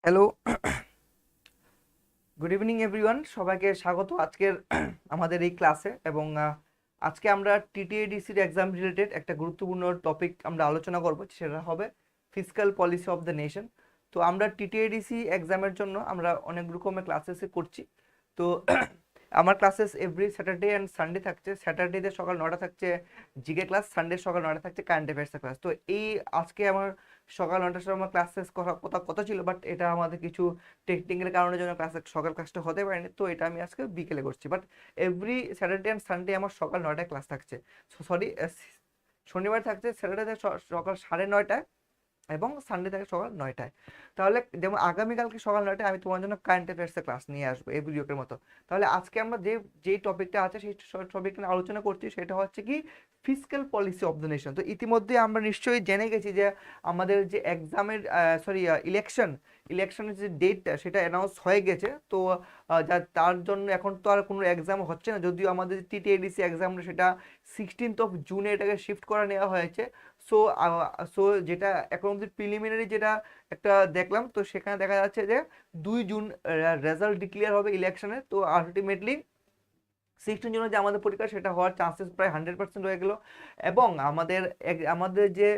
Hello, good evening everyone. সবাইকে স্বাগত আজকের আমাদের এই ক্লাসে। এবং আজকে আমরা টিটিএডিসির এক্সাম রিলেটেড একটা গুরুত্বপূর্ণ টপিক আমরা আলোচনা করব, সেটা হবে fiscal policy of the nation. তো আমরা টিটিএডিসি এক্সামের জন্য আমরা অনেক রকমের ক্লাসেসে করছি। তো আমার classes every Saturday and Sunday থাকছে। স্যাটারডেতে সকাল 9টা থাকছে জিকে ক্লাস, সানডে সকাল 9টা থাকছে কারেন্ট অ্যাফেয়ার্সের ক্লাস। তো এই আজকে আমার সকাল 9টার সময় ক্লাস শেষ করার কথা ছিল, বাট এটা আমাদের কিছু টেকনিক্যাল কারণের জন্য সকাল ক্লাসটা হতে পারেনি। তো এটা আমি আজকে বিকেলে করছি, but every Saturday and Sunday আমার সকাল 9টায় ক্লাস থাকছে। সরি, শনিবার থাকছে স্যাটারডে সকাল 9:30 এবং সানডে থাকে সকাল 9টায়। তাহলে যেমন আগামীকালকে সকাল 9টায় আমি তোমার জন্য কারেন্ট অ্যাফেয়ার্সের ক্লাস নিয়ে আসবো এই ভিডিওর মতো। তাহলে আজকে আমরা যেই টপিকটা আছে সেই টপিকটা নিয়ে আলোচনা করছি, সেটা হচ্ছে কি fiscal policy of the nation. তো ইতিমধ্যে আমরা নিশ্চয়ই জেনে গেছি যে আমাদের যে এক্সামের ইলেকশনের যে ডেটটা সেটা অ্যানাউন্স হয়ে গেছে। তো তার জন্য এখন তো আর কোনো এক্সাম হচ্ছে না, যদিও আমাদের টিটিএডিসি এক্সামটা সেটা 16th জুনে এটাকে শিফট করে নেওয়া হয়েছে। সো সো যেটা এখন অব্দি প্রিলিমিনারি যেটা একটা দেখলাম, তো সেখানে দেখা যাচ্ছে যে 2 জুন রেজাল্ট ডিক্লেয়ার হবে ইলেকশনের। তো আলটিমেটলি 16 জুনে যে আমাদের পরীক্ষা সেটা হওয়ার চান্সেস প্রায় 100% হয়ে গেল। এবং আমাদের যে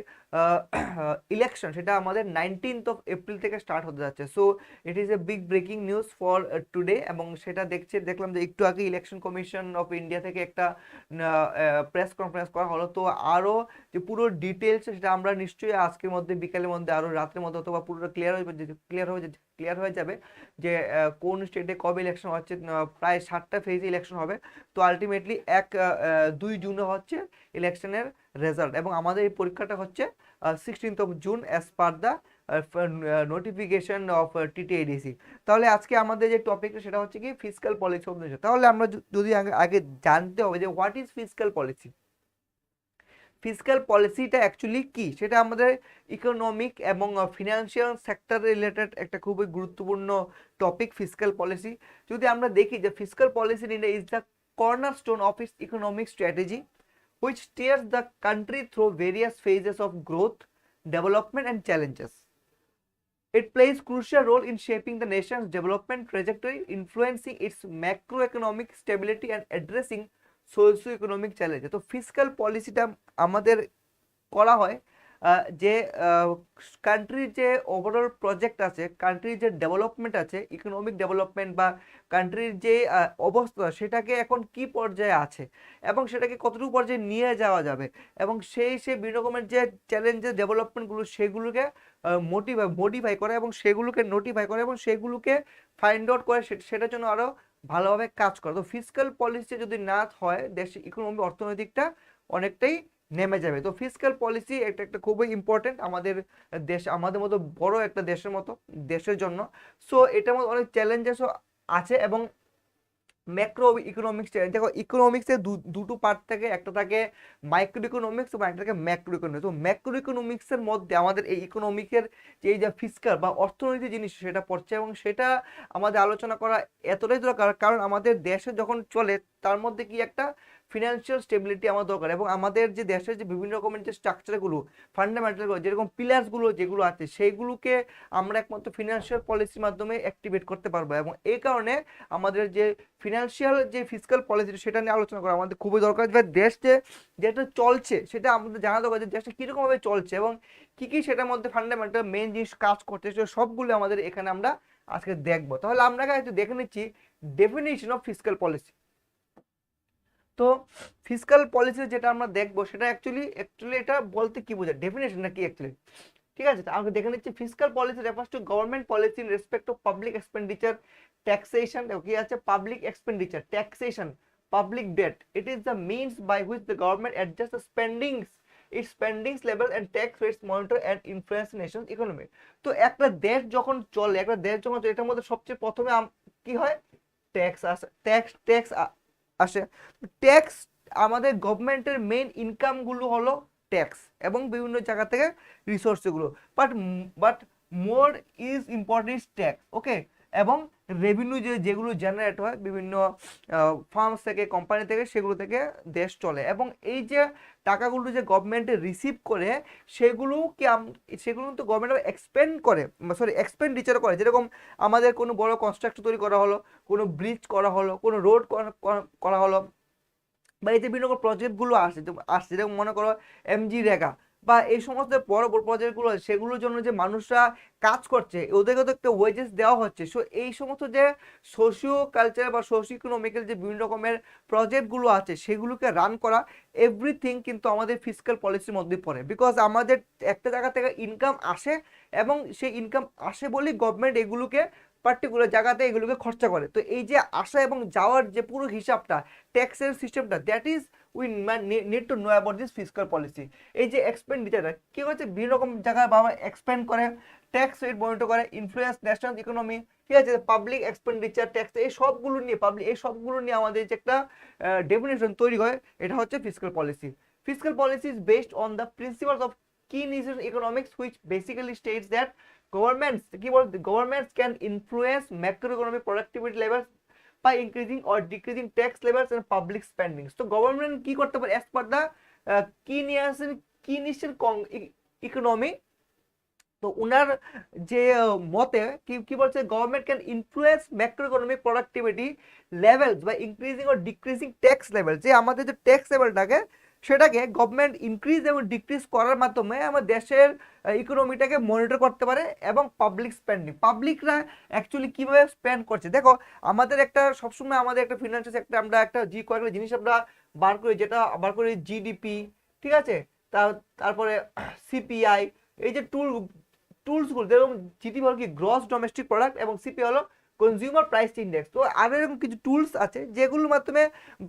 ইলেকশন সেটা আমাদের 19th এপ্রিল থেকে স্টার্ট হতে যাচ্ছে। So it is a big breaking news for today. এবং সেটা দেখলাম যে একটু আগে ইলেকশন কমিশন অফ ইন্ডিয়া থেকে একটা প্রেস কনফারেন্স করা হলো। তো আরও যে পুরো ডিটেলস সেটা আমরা নিশ্চয়ই আজকের মধ্যে, বিকালের মধ্যে, আরও রাতের মধ্যে অথবা পুরোটা ক্লিয়ার হয়ে যাবে যে কোন স্টেটে কবে ইলেকশন হচ্ছে। প্রায় 7টা ফেজে ইলেকশন হবে। তো আলটিমেটলি 2 জুনে হচ্ছে ইলেকশনের রেজাল্ট, এবং আমাদের এই পরীক্ষাটা হচ্ছে 16th June as per the notification off TTADC. তাহলে আজকে আমাদের যে টপিকটা সেটা হচ্ছে কি ফিসক্যাল পলিসি অফ নেশন। তাহলে আমরা যদি আগে জানতে হবে যে what is fiscal policy. Fiscal পলিসিটা অ্যাকচুয়ালি কি সেটা আমাদের ইকোনমিক এবং ফিনান্সিয়াল সেক্টর রিলেটেড একটা খুবই গুরুত্বপূর্ণ টপিক ফিসক্যাল পলিসি। যদি আমরা দেখি যে fiscal policy in India is the cornerstone of its economic strategy which steers the country through various phases of growth, development and challenges. It plays crucial role in shaping the nation's development trajectory, influencing its macroeconomic stability and addressing socio-economic challenges. তো fiscal পলিসিটা আমাদের করা হয় যে কান্ট্রির যে overall project আছে, কান্ট্রির যে ডেভেলপমেন্ট আছে, ইকোনমিক ডেভেলপমেন্ট বা কান্ট্রির যে অবস্থা সেটাকে এখন কি পর্যায়ে আছে এবং সেটাকে কতটুকু পর্যায়ে নিয়ে যাওয়া যাবে, এবং সেই বিভিন্ন রকমের যে চ্যালেঞ্জেস ডেভেলপমেন্টগুলো সেগুলোকে মডিফাই করে এবং সেগুলোকে নোটিফাই করে এবং সেগুলোকে ফাইন্ড আউট করে সেটার জন্য আরও ভালোভাবে কাজ করে। তো ফিসক্যাল পলিসি যদি না হয় দেশের ইকোনমি অর্থনৈতিকটা অনেকটাই নেমে যাবে। তো ফিসক্যাল পলিসি একটা খুবই ইম্পর্টেন্ট আমাদের আমাদের মতো বড় একটা দেশের জন্য। সো এটার মধ্যে অনেক চ্যালেঞ্জেসও আছে। এবং ম্যাক্রো ইকোনমিক্স, দেখো ইকোনমিক্সের দুটো পার্ট থাকে, একটা থাকে মাইক্রো ইকোনমিক্স এবং একটা থাকে ম্যাক্রো ইকোনমিক্স। তো ম্যাক্রো ইকোনমিক্সের মধ্যে আমাদের এই ইকোনমিকের যে এই যে ফিসক্যাল বা অর্থনীতি জিনিস সেটা পড়ছে, এবং সেটা আমাদের আলোচনা করা এতটাই দরকার কারণ আমাদের দেশে যখন চলে তার মধ্যে কি একটা ফিনান্সিয়াল স্টেবিলিটি আমার দরকার। এবং আমাদের যে দেশের যে বিভিন্ন রকমের যে স্ট্রাকচারগুলো, ফান্ডামেন্টালগুলো, যেরকম পিলার্সগুলো যেগুলো আছে সেইগুলোকে আমরা একমাত্র ফিনান্সিয়াল পলিসির মাধ্যমে অ্যাক্টিভেট করতে পারবো। এবং এই কারণে আমাদের যে ফিনান্সিয়াল যে ফিসক্যাল পলিসি সেটা নিয়ে আলোচনা করা আমাদের খুবই দরকার। দেশ যেটা চলছে সেটা আমাদের জানা দরকার যে দেশটা কীরকমভাবে চলছে এবং কী কী সেটার মধ্যে ফান্ডামেন্টাল মেন জিনিস কাজ করছে, সবগুলো আমাদের এখানে আমরা আজকে দেখবো। তাহলে আমরা একটু দেখে নিচ্ছি ডেফিনিশন অফ ফিসক্যাল পলিসি। তো ফিসক্যাল পলিসি যেটা আমরা দেখবো সেটা অ্যাকচুয়ালি এটা বলতে কি বোঝায়, ডেফিনেশনটা কি অ্যাকচুয়ালি, ঠিক আছে? আমরা দেখে নিচ্ছি fiscal policy refers to government policy in respect of public expenditure, taxation, কি আছে public expenditure, taxation, public debt. It is the means by which the government adjust the spendings, its spending level and tax rates monitor and influence nation's economy. তো একটা দেশ যখন চলে, এটার মধ্যে সবচেয়ে প্রথমে কি হয়, ট্যাক্স আসে, ট্যাক্স আসে। ট্যাক্স আমাদের গভর্নমেন্টের মেইন ইনকামগুলো হলো ট্যাক্স এবং বিভিন্ন জায়গা থেকে রিসোর্সগুলো, but more is important tax, okay. এবং রেভিনিউ যেগুলো জেনারেট হয় বিভিন্ন ফার্মস থেকে, কোম্পানি থেকে, সেগুলো থেকে দেশ চলে। এবং এই যে টাকাগুলো যে গভর্নমেন্টে রিসিভ করে সেগুলো কি সেগুলো তো গভর্নমেন্ট এক্সপেন্ড করে, সরি এক্সপেন্ডিচার করে। যেরকম আমাদের কোনো বড় কনস্ট্রাকশন তৈরি করা হলো, কোনো ব্রিজ করা হলো, কোনো রোড করা হলো, বা এই যে বিভিন্ন প্রজেক্টগুলো আসছে যেরকম মনে করো এমজি রেগা বা এই সমস্ত বড় বড় প্রজেক্টগুলো, সেগুলোর জন্য যে মানুষরা কাজ করছে ওদেরকে তো একটা ওয়েজেস দেওয়া হচ্ছে। সো এই সমস্ত যে সোশিও কালচার বা সোশিও ইকোনমিক্যাল যে বিভিন্ন রকমের প্রজেক্টগুলো আছে সেগুলোকে রান করা, এভরিথিং কিন্তু আমাদের ফিসক্যাল পলিসির মধ্যে পড়ে। বিকজ আমাদের একটা জায়গা থেকে ইনকাম আসে এবং সেই ইনকাম আসে বলেই গভর্নমেন্ট এগুলোকে পার্টিকুলার জায়গাতে এগুলোকে খরচা করে। তো এই যে আসা এবং যাওয়ার যে পুরো হিসাবটা, ট্যাক্সের সিস্টেমটা, that is we need to know about this fiscal policy. এই যে এক্সপেন্ডিচারটা কি হচ্ছে, বিভিন্ন রকম জায়গায় বাবা এক্সপেন্ড করে, ট্যাক্স রেট মনিটর করে, ইনফ্লুয়েন্স ন্যাশনাল ইকোনমি, ঠিক আছে, পাবলিক এক্সপেন্ডিচার, ট্যাক্স, এই সবগুলো নিয়ে আমাদের যে একটা ডেফিনেশন তৈরি হয়, এটা হচ্ছে fiscal policy. Fiscal policy is based on the principles of Keynesian economics, which basically states that governments can influence macroeconomic productivity levels by increasing or decreasing tax levels and public spending. So government কি করতে পারে as per the Keynesian economy? তো উনার যে মতে কি বলছে, government can influence macroeconomic productivity levels by increasing or decreasing tax level. যে আমাদের যে ট্যাক্স লেভেলটাকে সেটাকে গভর্নমেন্ট ইনক্রিজ এবং ডিক্রিজ করার মাধ্যমে আমার দেশের ইকোনমিটাকে মনিটর করতে পারে। এবং পাবলিক স্পেন্ডিং, পাবলিকরা অ্যাকচুয়ালি কীভাবে স্পেন্ড করছে। দেখো আমাদের একটা সবসময় আমাদের একটা ফিনান্সিয়াল সেক্টর আমরা একটা কয়েকটা জিনিস আমরা বার করি, যেটা বার করি জিডিপি, ঠিক আছে, তারপরে সিপিআই, এই যে টুলসগুলো, যেরকম জিডিপি হলো কি গ্রস ডোমেস্টিক প্রোডাক্ট এবং সিপি হলো কনজিউমার প্রাইস ইন্ডেক্স। তো আরও এরকম কিছু টুলস আছে যেগুলোর মাধ্যমে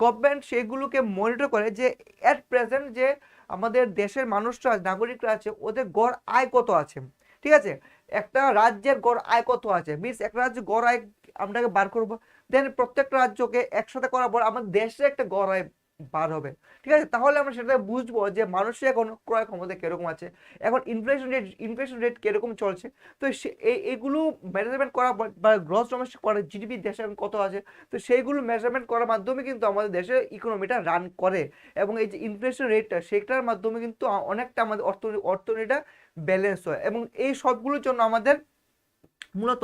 গভর্নমেন্ট সেগুলোকে মনিটর করে যে অ্যাট প্রেজেন্ট যে আমাদের দেশের মানুষরা, নাগরিকরা আছে, ওদের গড় আয় কত আছে, ঠিক আছে, একটা রাজ্যের গড় আয় কত আছে, মিনস একটা রাজ্যের গড় আয় আমরাকে বার করবো, দেন প্রত্যেকটা রাজ্যকে একসাথে করার পর আমাদের দেশের একটা গড় আয় বার হবে, ঠিক আছে। তাহলে আমরা সেটা বুঝবো যে মানুষের এখন ক্রয় ক্ষমতা কিরকম আছে, এখন ইনফ্লেশন রেট কিরকম চলছে। তো এইগুলো মেজারমেন্ট করা বা গ্রস ডোমেস্টিক প্রোডাক্ট জিডিপি দেশে এখন কত আছে, তো সেইগুলো মেজারমেন্ট করার মাধ্যমে কিন্তু আমাদের দেশের ইকোনমিটা রান করে। এবং এই যে ইনফ্লেশন রেটটা, সেটার মাধ্যমে কিন্তু অনেকটা আমাদের অর্থনীতিটা ব্যালেন্স হয়। এবং এই সবগুলোর জন্য আমাদের মূলত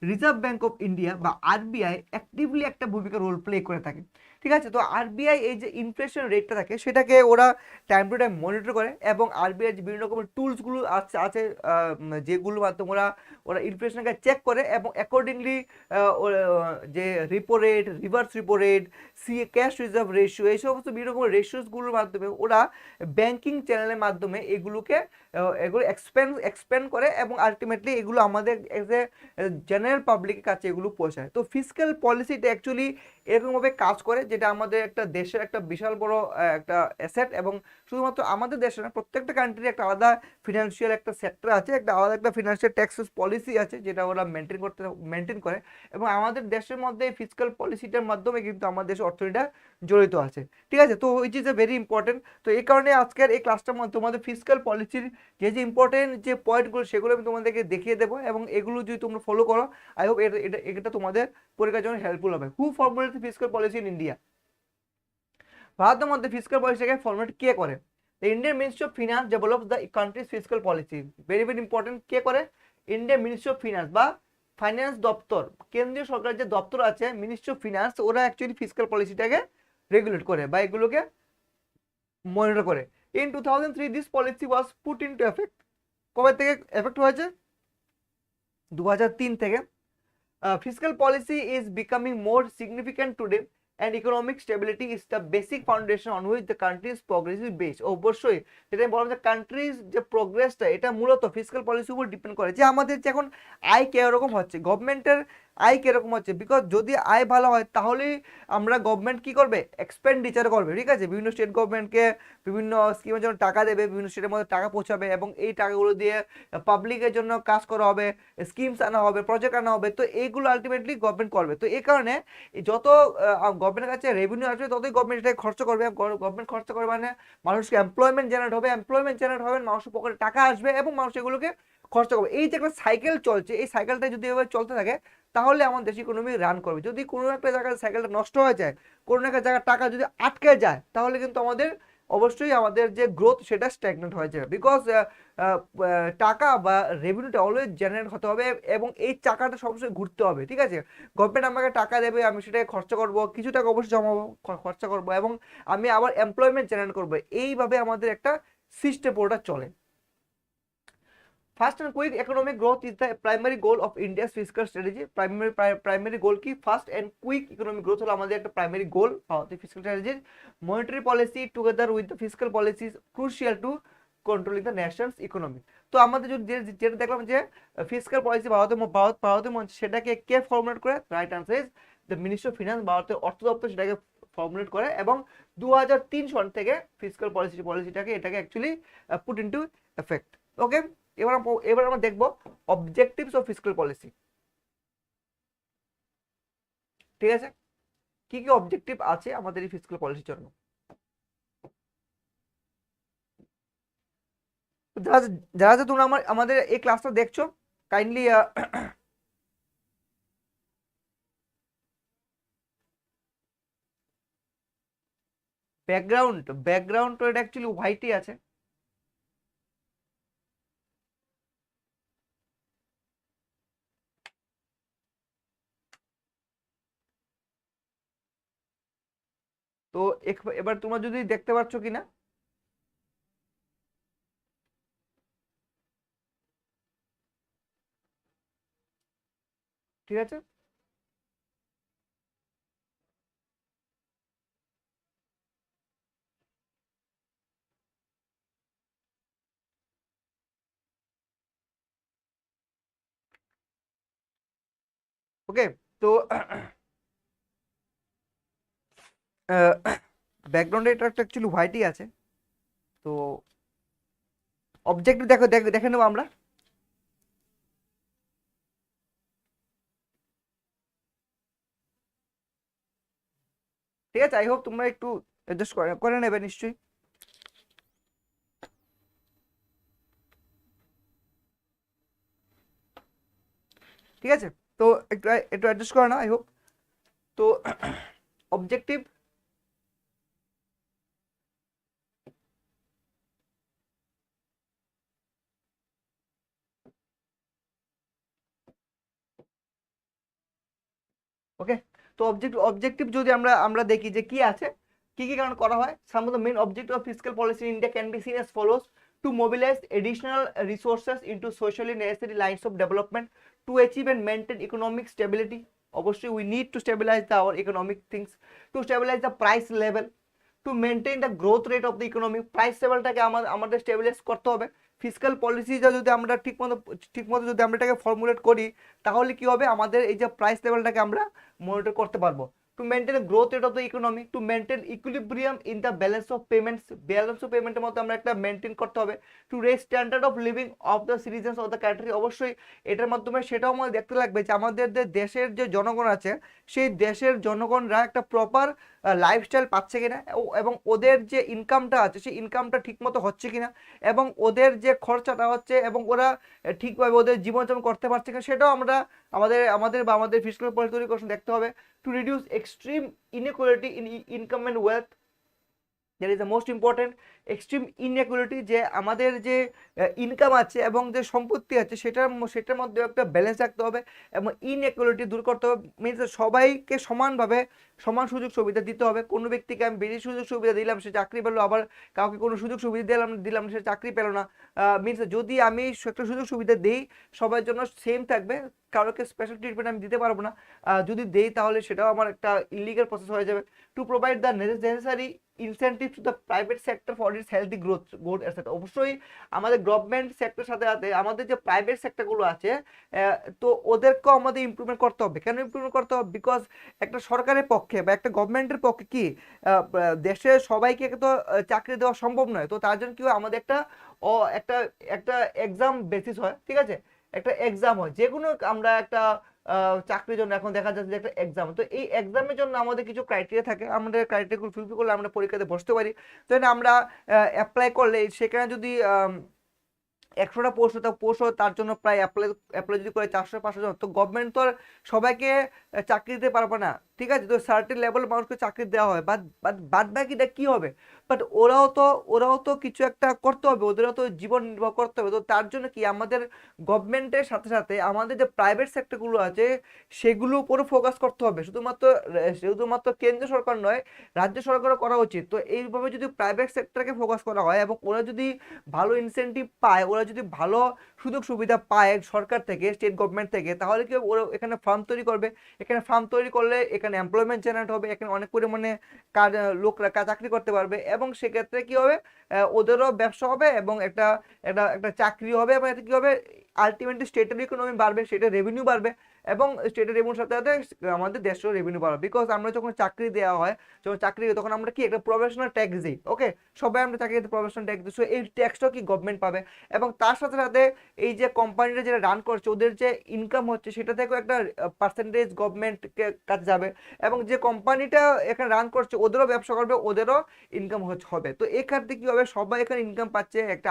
রিজার্ভ ব্যাঙ্ক অফ ইন্ডিয়া বা আরবিআই অ্যাক্টিভলি একটা ভূমিকা রোল প্লে করে থাকে, ঠিক আছে। তো আরবিআই এই যে ইনফ্লেশন রেটটা থাকে সেটাকে ওরা টাইম টু টাইম মনিটর করে। এবং আরবিআই যে বিভিন্ন রকমের টুলসগুলো আছে যেগুলোর মাধ্যমে ওরা ইনফ্লেশনকে চেক করে এবং অ্যাকর্ডিংলি যে repo rate, reverse repo rate, cash reserve ratio, এই সমস্ত বিভিন্ন রকমের রেশিওসগুলোর মাধ্যমে ওরা ব্যাংকিং চ্যানেলের মাধ্যমে এগুলো এক্সপেন্ড করে এবং আলটিমেটলি এগুলো আমাদের এজ এ জেনারেল পাবলিকের কাছে এগুলো পৌঁছায়। তো ফিসক্যাল পলিসিটা অ্যাকচুয়ালি এরকমভাবে কাজ করে, যেটা আমাদের একটা দেশের একটা বিশাল বড় একটা অ্যাসেট। এবং শুধুমাত্র আমাদের দেশে না, প্রত্যেকটা কান্ট্রির একটা আলাদা ফিনান্সিয়াল একটা সেক্টর আছে, একটা আলাদা একটা ফিনান্সিয়াল ট্যাক্সেস পলিসি আছে যেটা ওরা মেনটেন করে। এবং আমাদের দেশের মধ্যে ফিসক্যাল পলিসিটার মাধ্যমে কিন্তু আমাদের দেশের অর্থনীতিটা জড়িত আছে, ঠিক আছে। তো which is a very important. তো এই কারণে আজকের এই ক্লাসটার মধ্যে তোমাদের ফিসক্যাল পলিসির যে ইম্পর্টেন্ট যে পয়েন্টগুলো সেগুলো আমি তোমাদেরকে দেখিয়ে দেবো। এবং এগুলো যদি তোমরা ফলো করো, আই হোপ এটা তোমাদের পরীক্ষার জন্য হেল্পফুল হবে। Who formulate fiscal policy in India? ভারতের মধ্যে ফিসক্যাল পলিসিকে ফর্মুলেট কে করে? The Indian ministry of finance develops the country's fiscal policy. Very very important, কে করে? ইন্ডিয়ান মিনিস্ট্রি অফ ফিনান্স বা ফাইন্যান্স দপ্তর, কেন্দ্রীয় সরকারের যে দপ্তর আছে মিনিস্ট্রি অফ ফিনান্স, ওরা অ্যাকচুয়ালি ফিসক্যাল পলিসিটাকে রেগুলেট করে বা এগুলোকে মনিটর করে। In 2003 this policy was put into effect. কবে থেকে এফেক্ট হয়েছে? 2003 থেকে। Fiscal policy is becoming more significant today and economic stability is the basic foundation on which the country's progress is based. অবশ্যই যেটা বলা হচ্ছে কান্ট্রিজ যে প্রোগ্রেসটা, এটা মূলত ফিসক্যাল পলিসির উপর ডিপেন্ড করে যে আমাদের যে এখন আয় কিরকম হচ্ছে, গভর্নমেন্টের আয় কিরকম হচ্ছে। বিকজ যদি আয় ভালো হয় তাহলেই আমরা গভর্নমেন্ট কি করবে, এক্সপেন্ডিচার করবে, ঠিক আছে। বিভিন্ন স্টেট গভর্নমেন্টকে বিভিন্ন স্কিমের জন্য টাকা দেবে, বিভিন্ন স্টেটের মধ্যে টাকা পৌঁছাবে এবং এই টাকাগুলো দিয়ে পাবলিকের জন্য কাজ করা হবে, স্কিমস আনা হবে, প্রজেক্ট আনা হবে। তো এইগুলো আলটিমেটলি গভর্নমেন্ট করবে। তো এই কারণে যত গভর্নমেন্টের কাছে রেভিনিউ আসবে ততই গভর্নমেন্ট এটাকে খরচ করবে। গভর্নমেন্ট খরচ করবে মানে মানুষকে এমপ্লয়মেন্ট জেনারেট হবে, মানুষের পকেটে টাকা আসবে এবং মানুষ এগুলোকে খরচা করবো। এই যে একটা সাইকেল চলছে, এই সাইকেলটা যদি এভাবে চলতে থাকে তাহলে আমার দেশ ইকোনমি রান করবে। যদি কোনো একটা জায়গায় সাইকেলটা নষ্ট হয়ে যায়, কোনো একটা জায়গায় টাকা যদি আটকে যায়, তাহলে কিন্তু আমাদের অবশ্যই আমাদের যে গ্রোথ সেটা স্ট্যাগনেন্ট হয়ে যাবে। বিকজ টাকা বা রেভিনিউটা অলওয়েজ জেনারেট হতে হবে এবং এই চাকাটা সবসময় ঘুরতে হবে, ঠিক আছে? গভর্নমেন্ট আমাকে টাকা দেবে, আমি সেটাকে খরচা করব, কিছু টাকা অবশ্যই জমাবো, খরচা করব, এবং আমি আবার এমপ্লয়মেন্ট জেনারেট করবো। এইভাবে আমাদের একটা সিস্টেম পুরোটা চলে। Fast and quick economic growth is the primary goal of India's fiscal strategy. Primary goal কি fast and quick economic growth হলো আমাদের একটা প্রাইমারি গোল ভারতের ফিসকাল স্ট্র্যাটেজির। Monetary policy together with the fiscal policy is crucial to controlling the nation's economy. তো আমাদের যদি যেটা দেখলাম যে ফিসকাল পলিসি ভারতের মঞ্চে, সেটাকে কে ফর্মুলেট করে? Right answer is the ministry of finance, ভারতের অর্থ দপ্তর সেটাকে ফর্মুলেট করে, এবং 2003 সন থেকে ফিসকাল পলিসিটাকে এটাকে অ্যাকচুয়ালি পুট ইনটু এফেক্ট। ওকে, এবার আমরা দেখব অবজেক্টিভস অফ ফিসকাল পলিসি। ঠিক আছে, কি কি অবজেক্টিভ আছে আমাদের এই ফিসকাল পলিসির জন্য? যারা যারা তোমরা আমাদের এই ক্লাসটা দেখছো, কাইন্ডলি ব্যাকগ্রাউন্ড তো এটা অ্যাকচুয়ালি হোয়াইটই আছে। তো এবার তোমরা যদি দেখতে পাচ্ছ কিনা? ঠিক আছে, ওকে। তো ব্যাকগ্রাউন্ডে এটা একটা অ্যাকচুয়ালি হোয়াইটই আছে। তো অবজেক্টিভ দেখে নেবো আমরা। ঠিক আছে, আই হোপ তোমরা একটু অ্যাডজাস্ট করে নেবে নিশ্চয়ই। ঠিক আছে, তো একটু একটু অ্যাডজাস্ট করে নাও, আই হোপ। তো অবজেক্টিভ, ওকে। তো অবজেক্টিভ যদি আমরা আমরা দেখি যে কি আছে, কি কি কারণ করা হয়। Some of the main objective of fiscal policy in India can be seen as follows: to mobilise additional resources into socially necessary lines of development, to achieve and maintain economic stability. অবশ্যই we need to stabilise the our economic things, to stabilise the price level, to maintain the growth rate of the economy. Price লেভেলটাকে আমাদের stabilise করতে হবে। Fiscal পলিসিটা যদি আমরা ঠিকমতো যদি আমরা এটাকে ফর্মুলেট করি, তাহলে কি হবে? আমাদের এই যে প্রাইস লেভেলটাকে আমরা মনিটর করতে পারবো। To maintain growth rate of the economy, to maintain equilibrium in the balance of পেমেন্টের মধ্যে আমরা একটা মেনটেন করতে হবে। To raise standard of living of the citizens of the country. অবশ্যই এটার মাধ্যমে সেটাও আমাদের দেখতে লাগবে যে আমাদের যে দেশের যে জনগণ আছে, সেই দেশের জনগণরা একটা প্রপার লাইফস্টাইল পাচ্ছে কিনা, এবং ওদের যে ইনকামটা আছে সেই ইনকামটা ঠিকমতো হচ্ছে কিনা, এবং ওদের যে খরচাটা হচ্ছে এবং ওরা ঠিকভাবে ওদের জীবনযাপন করতে পারছে কিনা, সেটাও আমরা আমাদের ফিসকাল পলিসি তৈরি করে দেখতে হবে। To reduce extreme inequality in income and wealth, that is the most important. Extreme inequality, যে আমাদের যে ইনকাম আছে এবং যে সম্পত্তি আছে সেটার মধ্যে একটা ব্যালেন্স রাখতে হবে, এবং ইনইকুয়ালিটি দূর করতে হবে। মিনস সবাইকে সমানভাবে সমান সুযোগ সুবিধা দিতে হবে। কোনো ব্যক্তিকে আমি বেশি সুযোগ সুবিধা দিলাম, সে চাকরি পেলো, আবার কাউকে কোনো সুযোগ সুবিধা দিলাম সে চাকরি পেলো না। মিনস যদি আমি একটা সুযোগ সুবিধা দিই, সবার জন্য সেম থাকবে, কারোকে স্পেশাল ট্রিটমেন্ট আমি দিতে পারবো না। যদি দেই তাহলে সেটাও আমার একটা ইলিগাল প্রসেস হয়ে যাবে। To provide the necessary incentive to the private sector for its healthy growth etcetera. অবশ্যই আমাদের গভর্নমেন্ট সেক্টর সাথে সাথে আমাদের যে প্রাইভেট সেক্টরগুলো আছে, তো ওদেরকেও আমাদের ইমপ্রুভমেন্ট করতে হবে। কেন ইমপ্রুভমেন্ট করতে হবে? বিকজ একটা সরকারের পক্ষে বা একটা গভর্নমেন্টের পক্ষে কি দেশের সবাইকে তো চাকরি দেওয়া সম্ভব নয়। তো তার জন্য কি হয়, আমাদের একটা একটা এক্সাম বেসিস হয়, ঠিক আছে? একটা এক্সাম হয় যে কোনো, আমরা একটা চাকরির জন্য এখন দেখা যাচ্ছে যে একটা এক্সাম। তো এই এক্সামের জন্য আমাদের কিছু ক্রাইটেরিয়া থাকে, আমাদের ক্রাইটেরিয়াগুলো ফুলফিল করলে আমরা পরীক্ষাতে বসতে পারি। তো আমরা অ্যাপ্লাই করলে সেখানে যদি 100টা পোস্ট তার জন্য প্রায় অ্যাপ্লাই যদি করে 400-500 জন, তো গভর্নমেন্ট তো আর সবাইকে চাকরি দিতে পারবে না, ঠিক আছে? তো সার্টেন লেভেল মানুষকে চাকরি দেওয়া হয়, বাদ বাকিটা কি হবে? বাট ওরাও তো কিছু একটা করতে হবে, ওদেরও তো জীবন নির্বাহ করতে হবে। তো তার জন্য কি আমাদের গভর্নমেন্টের সাথে সাথে আমাদের যে প্রাইভেট সেক্টরগুলো আছে সেগুলোর উপরে ফোকাস করতে হবে। শুধুমাত্র কেন্দ্র সরকার নয়, রাজ্য সরকারও করা উচিত। তো এইভাবে যদি প্রাইভেট সেক্টরকে ফোকাস করা হয় এবং ওরা যদি ভালো ইনসেনটিভ পায়, ওরা যদি ভালো সুযোগ সুবিধা পায় সরকার থেকে, স্টেট গভর্নমেন্ট থেকে, তাহলে কি হবে? ওরা এখানে ফার্ম তৈরি করবে। এখানে ফার্ম তৈরি করলে এখানে এমপ্লয়মেন্ট জেনারেট হবে, এখানে অনেক পরিমাণে লোকরা চাকরি করতে পারবে এবং সেক্ষেত্রে কি হবে? ওদেরও ব্যবসা হবে এবং একটা একটা একটা চাকরি হবে এবং এতে কি হবে? আলটিমেটলি স্টেটের ইকোনমি বাড়বে, স্টেটের রেভিনিউ বাড়বে এবং স্টেটের রেভিনিউর সাথে সাথে আমাদের দেশেও রেভিনিউ বাড়বে। বিকজ আমরা যখন চাকরি দেওয়া হয়, যখন চাকরি তখন আমরা কি একটা প্রফেশনাল ট্যাক্স দিই। ওকে, সবাই আমরা চাকরিতে প্রফেশনাল ট্যাক্স দিই। সো এই ট্যাক্সটাও কি গভর্নমেন্ট পাবে এবং তার সাথে সাথে এই যে কোম্পানিটা যেটা রান করছে ওদের যে ইনকাম হচ্ছে সেটা থেকেও একটা পার্সেন্টেজ গভর্নমেন্টকে কাছে যাবে এবং যে কোম্পানিটা এখানে রান করছে ওদেরও ব্যবসা করবে, ওদেরও ইনকাম হবে। তো এক্ষেত্রে কি হবে? সবাই এখানে ইনকাম পাচ্ছে, একটা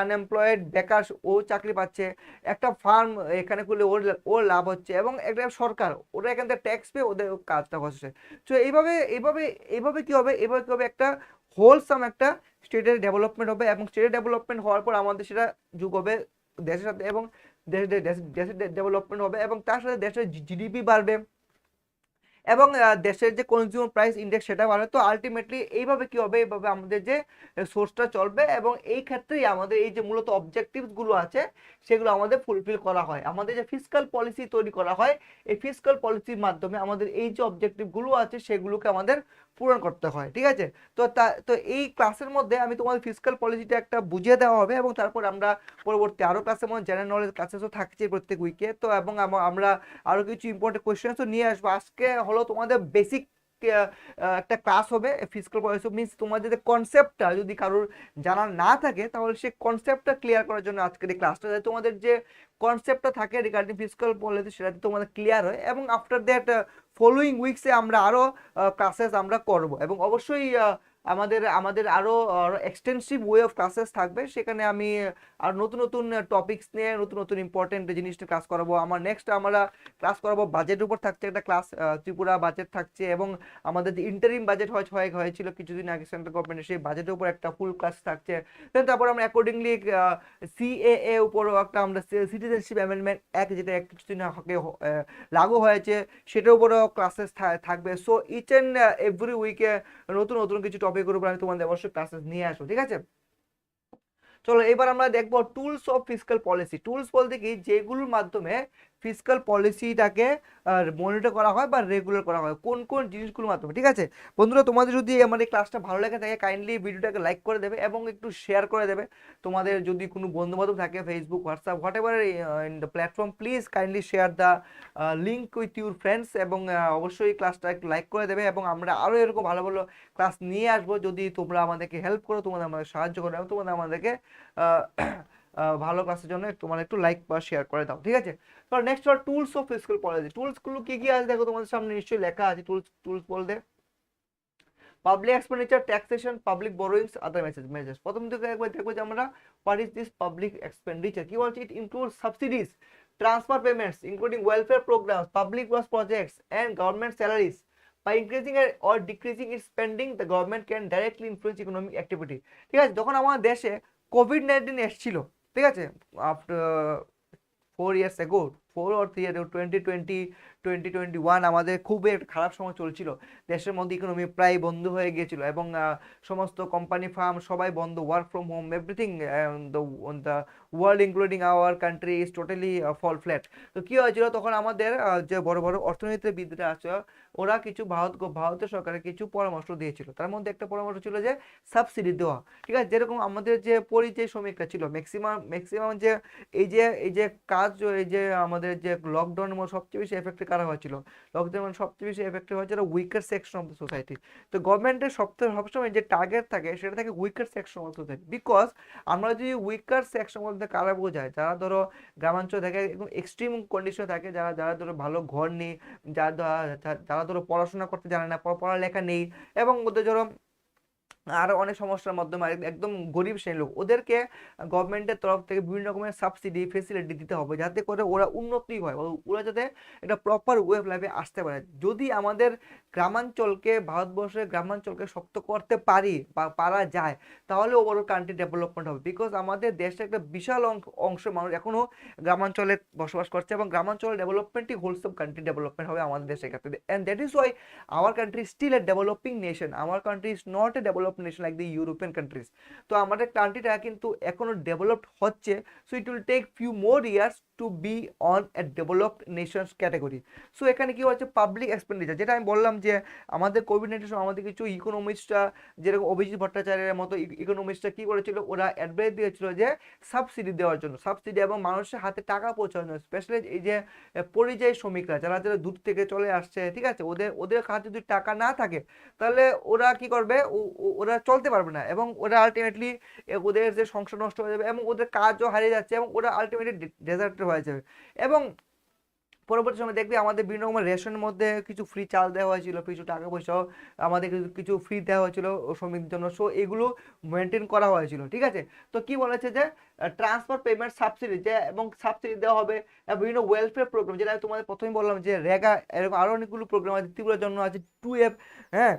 আনএমপ্লয়েড বেকার ও চাকরি পাচ্ছে, একটা ফার্ম এখানে খুলে ওর লাভ হচ্ছে এবং একটা সরকার ওরা এখান থেকে ট্যাক্স পেয়ে ওদের কাজটা হচ্ছে। তো এইভাবে কি হবে? একটা হোলসাম একটা স্টেটের ডেভেলপমেন্ট হবে এবং স্টেটের ডেভেলপমেন্ট হওয়ার পর আমাদের সেটা যুগ হবে দেশের সাথে এবং দেশের ডেভেলপমেন্ট হবে এবং তার সাথে দেশের জিডিপি বাড়বে এবং দেশের যে কনজিউমার প্রাইস ইন্ডেক্স সেটা বাড়বে। তো আলটিমেটলি এইভাবে কি হবে? এইভাবে আমাদের যে সোর্সটা চলবে এবং এই ক্ষেত্রেই আমাদের এই যে মূলত অবজেক্টিভস গুলো আছে সেগুলো আমাদের ফুলফিল করা হয়। আমাদের যে ফিসকাল পলিসি তৈরি করা হয়, এই ফিসকাল পলিসির মাধ্যমে আমাদের এই যে অবজেক্টিভ গুলো আছে সেগুলোকে আমাদের পূরণ করতে হয়, ঠিক আছে? তো এই ক্লাসের মধ্যে আমি তোমাদের ফিসকাল পলিসিটা একটা বুঝিয়ে দেওয়া হবে এবং তারপর আমরা পরবর্তী আরো ক্লাসের মধ্যে জেনারেল নলেজ ক্লাসেসও থাকছে প্রত্যেক উইকে। তো এবং আমরা আরো কিছু ইম্পর্টেন্ট কোয়েশ্চেন্সও নিয়ে আসবো। আজকে হলো তোমাদের বেসিক একটা ক্লাস হবে ফিসকাল পলিসি, মিন্স তোমাদের যে কনসেপ্টটা যদি কারোর জানা না থাকে তাহলে সেই কনসেপ্টটা ক্লিয়ার করার জন্য আজকের এই ক্লাসটা, যাতে তোমাদের যে কনসেপ্টটা থাকে রিগার্ডিং ফিসকাল পলিসি সেটা তোমাদের ক্লিয়ার হয় এবং আফটার দ্যাট ফলোয়িং উইকসে আমরা আরো ক্লাসেস আমরা করব এবং অবশ্যই আমাদের আরো এক্সটেন্সিভ ওয়ে অফ ক্লাসেস থাকবে। সেখানে আমি আর নতুন নতুন টপিকস নিয়ে নতুন নতুন ইম্পর্টেন্ট জিনিসটা ক্লাস করাবো। নেক্সট আমরা ক্লাস করাবো বাজেটের উপর থাকছে একটা ক্লাস, ত্রিপুরা বাজেট থাকছে এবং আমাদের যে ইন্টারিম বাজেট হয়েছিল কিছুদিন আগে সেন্ট্রাল গভর্নমেন্টের, সেই বাজেটের উপর একটা ফুল ক্লাস থাকছে। তারপর আমরা অ্যাকর্ডিংলি সিএএ উপরও একটা আমরা সিটিজেনশিপ অ্যামেন্ডমেন্ট অ্যাক্ট যেটা কিছুদিন আগে লাগু হয়েছে সেটার উপরও ক্লাসেস থাকবে। সো ইচ অ্যান্ড এভরি উইকে নতুন নতুন কিছু টপিকের উপর আমি তোমাদের অবশ্যই ক্লাসেস নিয়ে আসবো, ঠিক আছে? চলো এবার আমরা দেখবো tools of fiscal policy. Tools বলতে কি যেগুলোর মাধ্যমে ফিসকাল পলিসিটাকে মনিটর করা হয় বা রেগুলার করা হয়, কোন কোন জিনিসগুলোর মাধ্যমে, ঠিক আছে? বন্ধুরা তোমাদের যদি আমার এই ক্লাসটা ভালো লেগে থাকে কাইন্ডলি ভিডিওটাকে লাইক করে দেবে এবং একটু শেয়ার করে দেবে। তোমাদের যদি কোনো বন্ধু বান্ধব থাকে Facebook, WhatsApp, what ever in the platform, please kindly share the link with your friends এবং অবশ্যই ক্লাসটা একটু লাইক করে দেবে এবং আমরা আরও এরকম ভালো ভালো ক্লাস নিয়ে আসবো যদি তোমরা আমাদেরকে হেল্প করো, তোমাদের আমাদের সাহায্য করো এবং তোমাদের আমাদেরকে ভালো ক্লাসের জন্য তোমার একটু লাইক বা শেয়ার করে দাও, ঠিক আছে? তো নেক্সট হল tools of fiscal policy. Tools গুলো কি কি আছে দেখো, তোমাদের সামনে নিশ্চয়ই লেখা আছে। টুলস বলতে public expenditure, taxation, public borrowings, other measures. প্রথম থেকে একবার দেখবো যে আমরা what is this public expenditure, কি বলছে? It include subsidies, transfer payments including welfare programmes, public works projects and government salaries. By increasing or decreasing its spending, the government can directly influence economic activity. ঠিক আছে, যখন আমাদের দেশে COVID-19 এসেছিল, ঠিক আছে, after 4 years ago, 4 or 3 years ago, 2020-2021 আমাদের খুবই একটা খারাপ সময় চলছিল। দেশের মধ্যে ইকোনমি প্রায় বন্ধ হয়ে গিয়েছিল এবং সমস্ত কোম্পানি ফার্ম সবাই বন্ধ, work from home, everything the world including our country is totally fall flat. তো কি হয়েছিল তখন? আমাদের যে বড় বড় অর্থনীতিবিদরা আছে ওরা কিছু ভারতের সরকারের কিছু পরামর্শ দিয়েছিল। তার মধ্যে একটা পরামর্শ ছিল যে সাবসিডি দেওয়া, ঠিক আছে? যেরকম আমাদের যে পরিযায়ী শ্রমিকরা ছিল ম্যাক্সিমাম যে এই যে কাজ, এই যে আমাদের যে লকডাউনের মধ্যে সবচেয়ে বেশি এফেক্টেড কারা হয়েছিল? লকডাউনের মধ্যে সবচেয়ে বেশি এফেক্টেড হয়েছিল weaker section of the society. তো গভর্নমেন্টের সবসময় যে টার্গেট থাকে সেটা থাকে weaker section of society. Because আমরা যদি উইকার সেকশন বলতে কারা বোঝায়? যারা ধরো গ্রামাঞ্চল থাকে, একদম এক্সট্রিম কন্ডিশনে থাকে, যারা ধরো ভালো ঘর নেই, যারা ধরো পড়াশোনা করতে জানে না, পড়ালেখা নেই এবং ওদের ধরো আরো অনেক সমস্যার মাধ্যমে একদম গরিব শ্রেণীর লোক, ওদেরকে গভর্নমেন্টের তরফ থেকে বিভিন্ন রকমের সাবসিডি ফেসিলিটি দিতে হবে, যাতে করে ওরা উন্নতি হয়, ওরা যাতে একটা প্রপার ওয়ে অফ লাইফে আসতে পারে। যদি আমাদের গ্রামাঞ্চলকে, ভারতবর্ষের গ্রামাঞ্চলকে শক্ত করতে পারি বা পারা যায়, তাহলে ওভারঅল কান্ট্রি ডেভেলপমেন্ট হবে। বিকজ আমাদের দেশে একটা বিশাল অংশ মানুষ এখনো গ্রামাঞ্চলে বসবাস করছে, এবং গ্রামাঞ্চলের ডেভেলপমেন্টই হোলসম কান্ট্রি ডেভেলপমেন্ট হবে আমাদের দেশের ক্ষেত্রে। And that is Y our country is still a developing nation, our country is not a developed nation like the European countries. তো আমাদের কান্ট্রিটা কিন্তু এখনো ডেভেলপড হচ্ছে, so it will take few more years to be on a developed nations category. So এখানে কি হচ্ছে, public expenditure, যেটা আমি বললাম যে আমাদের কোভিড-19 সময় আমাদের কিছু ইকোনমিস্টরা, যেরকম অভিজিৎ ভট্টাচার্যের মতো ইকোনমিস্টরা কি করেছিল, ওরা অ্যাডভাইস দিয়েছিল যে সাবসিডি দেওয়ার জন্য, সাবসিডি এবং মানুষের হাতে টাকা পৌঁছানো, স্পেশালি এই যে পরিযায়ী শ্রমিকরা, যারা যারা দূর থেকে চলে আসছে, ঠিক আছে, ওদের ওদের হাতে যদি টাকা না থাকে, তাহলে ওরা কি করবে, ওরা চলতে পারবে না, এবং ওরা আলটিমেটলি ওদের যে সংসার নষ্ট হয়ে যাবে, এবং ওদের কাজও হারিয়ে যাচ্ছে, এবং ওরা আলটিমেটলি ডেজার্টেড হয়ে যাবে। এবং পরবর্তী সময় দেখবি আমাদের বিভিন্ন রকমের রেশনের মধ্যে কিছু ফ্রি চাল দেওয়া হয়েছিল, কিছু টাকা পয়সাও আমাদের কিছু ফ্রি দেওয়া হয়েছিল শ্রমিকদের জন্য। সো এগুলো মেনটেন করা হয়েছিল, ঠিক আছে। তো কি বলেছে যে ট্রান্সফার পেমেন্ট সাবসিডি, যে এবং সাবসিডি দেওয়া হবে, বিভিন্ন ওয়েলফেয়ার প্রোগ্রাম, যেটা আমি তোমাদের প্রথমে বললাম যে রেগা, এরকম আরো অনেকগুলো প্রোগ্রাম আছে, ত্রিপুরার জন্য আছে 2F, হ্যাঁ,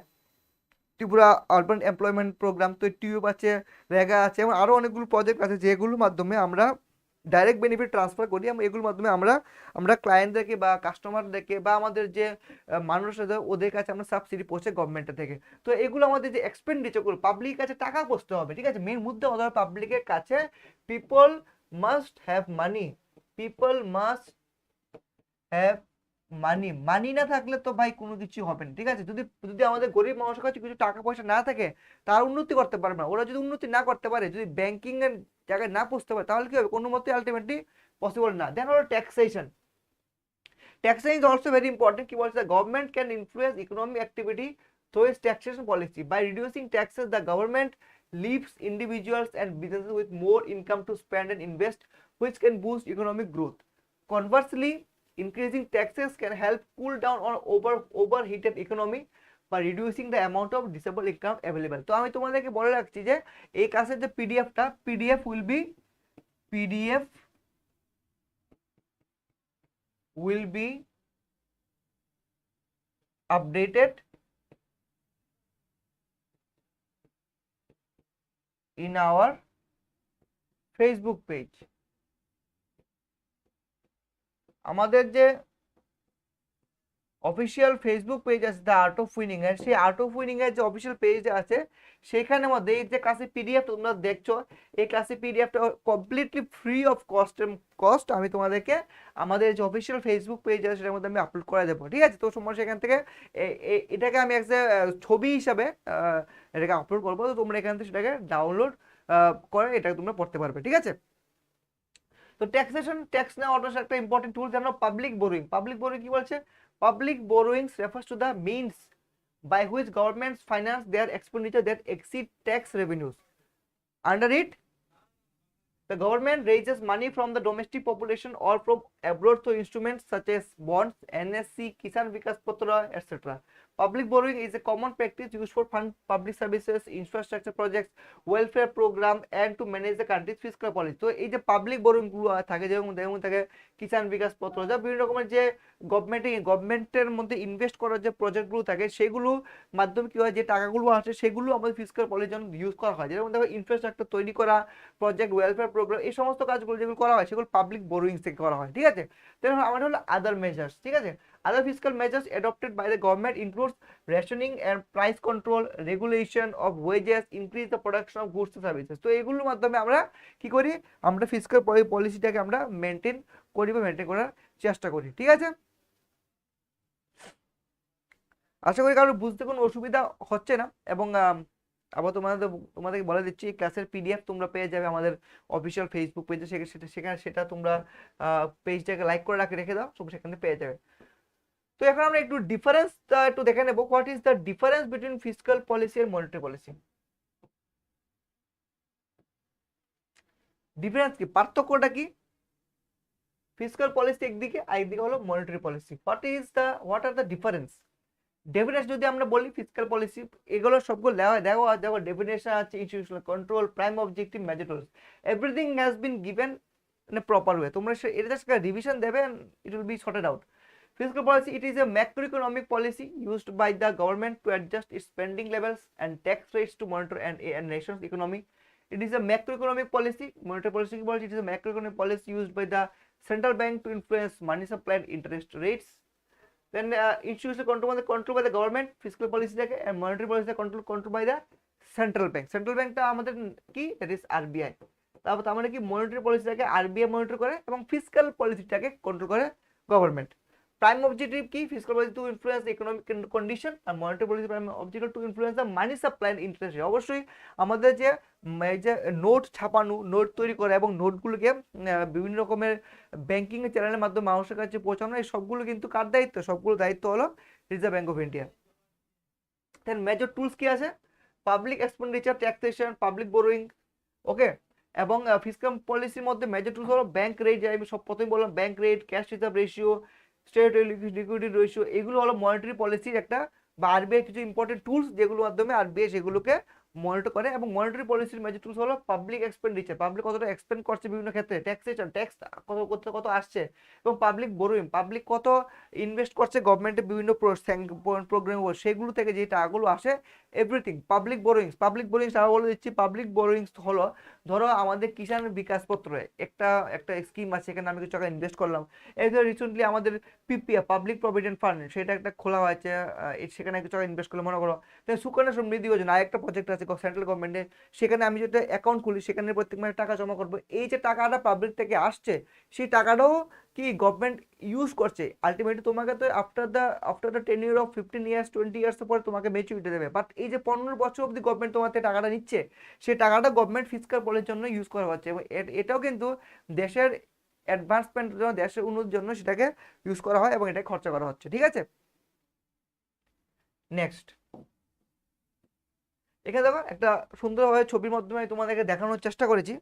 ত্রিপুরা আরবান এমপ্লয়মেন্ট প্রোগ্রাম, তো 2F আছে, রেগা আছে, এবং আরো অনেকগুলো প্রজেক্ট আছে, যেগুলোর মাধ্যমে আমরা ডাইরেক্ট বেনিফিট ট্রান্সফার করি। এগুলোর মাধ্যমে আমরা আমরা ক্লায়েন্টদেরকে বা কাস্টমারদেরকে বা আমাদের যে মানুষ আছে ওদের কাছে আমরা সাবসিডি পৌঁছে গভর্নমেন্টের থেকে। তো এগুলো আমাদের যে এক্সপেন্ডিচারগুলো, পাবলিকের কাছে টাকা পৌঁছতে হবে, ঠিক আছে। মেন মুদ্রা হলো পাবলিকের কাছে, people must have money, people must have money, money না থাকলে তো ভাই কোনো কিছু হবে না, ঠিক আছে। যদি যদি আমাদের গরিব মানুষের কাছে কিছু টাকা পয়সা না থাকে, তার উন্নতি করতে পারবে না। ওরা যদি উন্নতি না করতে পারে, যদি ব্যাংকিং এর জায়গায় না পৌঁছতে পারে, তাহলে কি হবে, কোনো মতে আলটিমেটলি পসিবল না। দেন হলো taxation, taxation is also very important. Key the government can influence economic activity through its taxation policy. By reducing taxes, the government leaves individuals and businesses with more income to spend and invest, which can boost economic growth. Conversely, increasing taxes can help cool down on overheated economy by reducing the amount of disposable income available. তো আমি তোমাদেরকে বলে রাখছি যে এই কাজের যে পিডিএফটা, PDF will be updated in our Facebook page. আমাদের যে অফিসিয়াল ফেসবুক পেজ আছে দ্য আর্ট অফ উইনিং এর, সেই আর্ট অফ উইনিং এর যে অফিসিয়াল পেজ আছে, সেখানের মধ্যে এই যে ক্লাসের পিডিএফ তোমরা দেখছো, এই ক্লাসের পিডিএফটা কমপ্লিটলি ফ্রি অফ কস্ট আমি তোমাদেরকে আমাদের যে অফিসিয়াল ফেসবুক পেজ আছে সেটার মধ্যে আমি আপলোড করে দেবো, ঠিক আছে। তো তোমরা সেখান থেকে এটাকে আমি একটা ছবি হিসাবে এটাকে আপলোড করবো, তো তোমরা এখান থেকে সেটাকে ডাউনলোড করে এটাকে তোমরা পড়তে পারবে, ঠিক আছে। তো ট্যাক্সেশন, ট্যাক্স নেওয়া অটো একটা ইম্পর্টেন্ট টুল। জানো পাবলিক বোরোইং, পাবলিক বোরোইং কি বলছে, public বোরোইংস refers to the means by which governments finance their expenditure that exceed tax revenues. Under it, the government raises money from the domestic population or from abroad through instruments such as bonds, NSC, Kisan Vikas Patra, etc. Public borrowing is a common practice used for fund public services, infrastructure projects, welfare program, and to manage the country's fiscal policy. তো এই যে public বোরোইং গুলো থাকে, যেমন থাকে কিষাণ বিকাশ পত্র, যা বিভিন্ন রকমের যে গভর্নমেন্টের মধ্যে ইনভেস্ট করার যে প্রজেক্টগুলো থাকে, সেগুলো মাধ্যমে কি হয়, যে টাকাগুলো আসে সেগুলো আমাদের ফিসকাল পলিসির জন্য ইউজ করা হয়। যেমন দেখো ইনফ্রাস্ট্রাকচার তৈরি করা, প্রজেক্ট, ওয়েলফেয়ার প্রোগ্রাম, এই সমস্ত কাজগুলো যেগুলো করা হয় সেগুলো পাবলিক বোরোইংস থেকে করা হয়, ঠিক আছে। তাহলে আমাদের হলো আদার মেজার্স, ঠিক আছে। Other fiscal measures adopted by the government includes rationing and price control, regulation of wages, increase the production of goods and services. তো এগুলোর মাধ্যমে আমরা কি করি, আমরা ফিসকাল পলিসিটাকে আমরা মেনটেন করি বা মেনটেন করার চেষ্টা করি, ঠিক আছে। আশা করি কারোর বুঝতে কোনো অসুবিধা হচ্ছে না। এবং আবার তোমাদেরকে বলে দিচ্ছি, এই ক্লাসের পিডিএফ তোমরা পেয়ে যাবে আমাদের অফিসিয়াল ফেসবুক পেজে, সেটা তোমরা পেজটাকে লাইক করে রেখে দাও, তোমরা সেখানে পেয়ে যাবে। তো এখন আমরা একটু ডিফারেন্স একটু দেখে নেব, what is the difference between fiscal policy আর মনিটারি পলিসি। ডিফারেন্স কি, পার্থক্যটা কি? ফিসকাল পলিসি একদিকে আর একদিকে হলো monetary policy. What are the difference? Definition যদি আমরা বলি ফিসকাল পলিসি, এগুলো সবগুলো দেখো ডেফিনেশন আছে, institutional control, prime objective, major tools, everything has been given in a proper way. তোমরা এটা জাস্ট রিভিশন দেবে, it will be sorted out. Fiscal policy, it is a macroeconomic policy used by the government to adjust its spending levels and tax rates to monitor a nation's economy. It is a macroeconomic policy. Monetary policy, it is a macroeconomic policy used by the central bank to influence money supply and interest rates. Then institutional control by the government, fiscal policy থাকে, and monetary policy control by the central bank. Central bank টা আমাদের কি, that is RBI। তারপর তার মানে কি, monetary পলিসিটাকে RBI monitor করে এবং ফিসকাল পলিসিটাকে কন্ট্রোল করে গভর্নমেন্ট। প্রাইম অবজেক্টিভ কি, fiscal policy to influence economic condition, আর monetary policy prime objective to influence the money supply and interest rate. অবশ্যই আমাদের যে নোট ছাপানো, নোট তৈরি করা এবং নোটগুলোকে বিভিন্ন রকমের ব্যাংকিং এর চ্যানেলের মাধ্যমে মানুষের কাছে পৌঁছানো, এই সবগুলো কিন্তু কার দায়িত্ব, সবগুলো দায়িত্ব হলো reserve bank of India. Then major tools কি আছে, public expenditure, taxation, public borrowing, okay. এবং ফিসকাল পলিসির মধ্যে মেজর টুলস হলো ব্যাংক রেট, আমি সব প্রথমে বললাম bank rate, cash reserve ratio, state liquidity ratio, এগুলো হলো মনিটারি পলিসির একটা বা আরবিআই কিছু ইম্পর্টেন্ট টুলস যেগুলোর মাধ্যমে আরবিআই সেগুলোকে মনিটর করে। এবং মনিটারি পলিসির মেজর টুলস হলো পাবলিক এক্সপেন্ডিচার, পাবলিক কতটা এক্সপেন্ড করছে বিভিন্ন ক্ষেত্রে, ট্যাক্সেশন, ট্যাক্স কত আসছে, এবং পাবলিক বোরোইং, পাবলিক কত ইনভেস্ট করছে গভর্নমেন্টের বিভিন্ন প্রোগ্রাম, সেগুলো থেকে যে টাকাগুলো আসে, এভরিথিং। পাবলিক বোরোইংস আমরা বলে দিচ্ছি, পাবলিক বোরোইংস হলো, ধরো আমাদের কিষাণ বিকাশ পত্রে একটা একটা স্কিম আছে, এখানে আমি কিছু টাকা ইনভেস্ট করলাম। এই ধরো রিসেন্টলি আমাদের পিপিএফ, পাবলিক প্রভিডেন্ট ফান্ড, সেটা একটা খোলা হয়েছে, সেখানে কিছু টাকা ইনভেস্ট করলে মনে করো। সুকন্যা সমৃদ্ধি যোজনা আরেকটা প্রজেক্ট আছে সেন্ট্রাল গভর্নমেন্টের, সেখানে আমি যেটা অ্যাকাউন্ট খুলি, সেখানে প্রত্যেক মাসে টাকা জমা করবো। এই যে টাকাটা পাবলিক থেকে আসছে, সেই টাকাটাও কি গভর্নমেন্ট ইউজ করছে। আলটিমেটলি তোমাকে তো after the 10 year of 15 years 20 years পরে তোমাকে ম্যাচুরিটি দেবে, বাট এই যে 15 বছর অবধি গভর্নমেন্ট তোমার থেকে টাকাটা নিচ্ছে, সেই টাকাটা গভর্নমেন্ট ফিসকাল পলিসির জন্য ইউজ করা হচ্ছে। এবং এটাও কিন্তু দেশের অ্যাডভান্সমেন্টের জন্য, দেশের উন্নতির জন্য সেটাকে ইউজ করা হয় এবং এটাকে খরচা করা হচ্ছে, ঠিক আছে। নেক্সট, এখানে দেখো একটা সুন্দরভাবে ছবির মাধ্যমে আমি তোমাদেরকে দেখানোর চেষ্টা করেছি,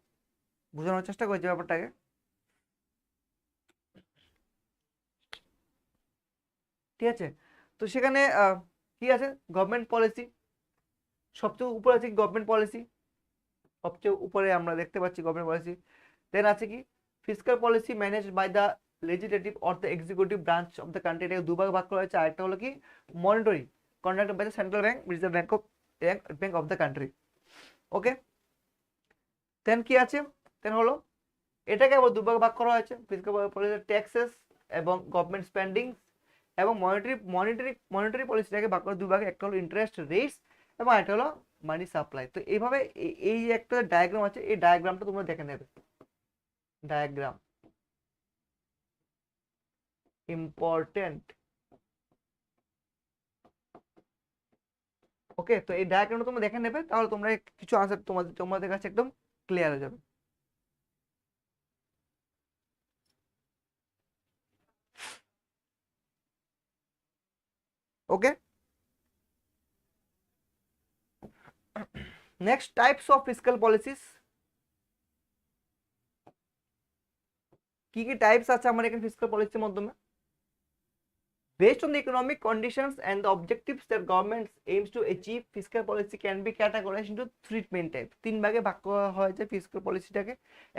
বোঝানোর চেষ্টা করেছি ব্যাপারটাকে, ঠিক আছে। তো সেখানে কি আছে, গভর্নমেন্ট পলিসি, সবচেয়ে উপরে আছে গভর্নমেন্ট পলিসি, সবচেয়ে উপরে আমরা দেখতে পাচ্ছি গভর্নমেন্ট পলিসি। দেন আছে কি, fiscal policy managed by the legislative or the executive branch of the country, এটাকে দুভাগে ভাগ করা হয়েছে। আরেকটা হলো কি, monetary, conducted by the central bank, reserve bank of the country, okay. Then কি আছে, দেন হলো এটাকে আবার দুভাগে ভাগ করা হয়েছে, ফিসকাল পলিসি ট্যাক্সেস এবং গভর্নমেন্ট স্পেন্ডিং, এবং মনিটারি পলিসিটাকে ভাগ করে দুভাগে, একটা হলো ইন্টারেস্ট রেটস এবং একটা হলো মানি সাপ্লাই। তো এইভাবে এই একটা ডায়াগ্রাম আছে, এই ডায়াগ্রামটা তোমরা দেখে নেবে, ডায়াগ্রাম ইম্পর্টেন্ট, ওকে। তো এই ডায়াগ্রামটা তোমরা দেখে নেবে, তাহলে তোমরা কিছু আনসার তোমাদের কাছে একদম ক্লিয়ার হয়ে যাবে, okay. Next, types of fiscal policies, কি কি টাইপস আছে আমার এখানে ফিসকাল পলিসির মাধ্যমে। Based on the economic conditions and the objectives that government aims to achieve, fiscal policy can be categorized into three main types. তিন ভাগে ভাগ করা হয়েছে ফিসকাল পলিসিটাকে,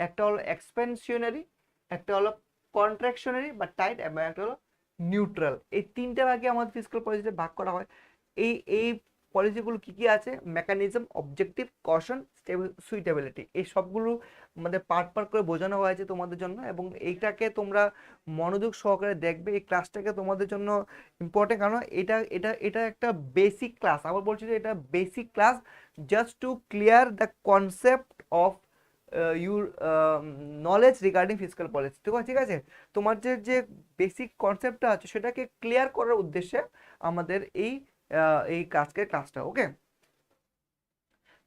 একটা হলো এক্সপেনশনারি, একটা হলো কন্ট্রাকশনারি বা টাইট, এবং একটা হলো নিউট্রাল। এই তিনটা ভাগে আমাদের ফিসকাল পলিসিটা ভাগ করা হয়। এই পলিসিগুলো কি কি আছে, মেকানিজম, অবজেক্টিভ, কশন, সুইটেবিলিটি, এই সবগুলো আমাদের পার্ট করে বোঝানো হয়েছে তোমাদের জন্য, এবং এইটাকে তোমরা মনোযোগ সহকারে দেখবে। এই ক্লাসটাকে তোমাদের জন্য ইম্পর্টেন্ট, কারণ এটা একটা বেসিক ক্লাস। আবার বলছি যে এটা basic class, just to clear the concept of your knowledge regarding fiscal policy, ঠিক আছে। তোমার যে বেসিক কনসেপ্টটা আছে সেটাকে ক্লিয়ার করার উদ্দেশ্যে আমাদের এই ক্লাসটা, ওকে।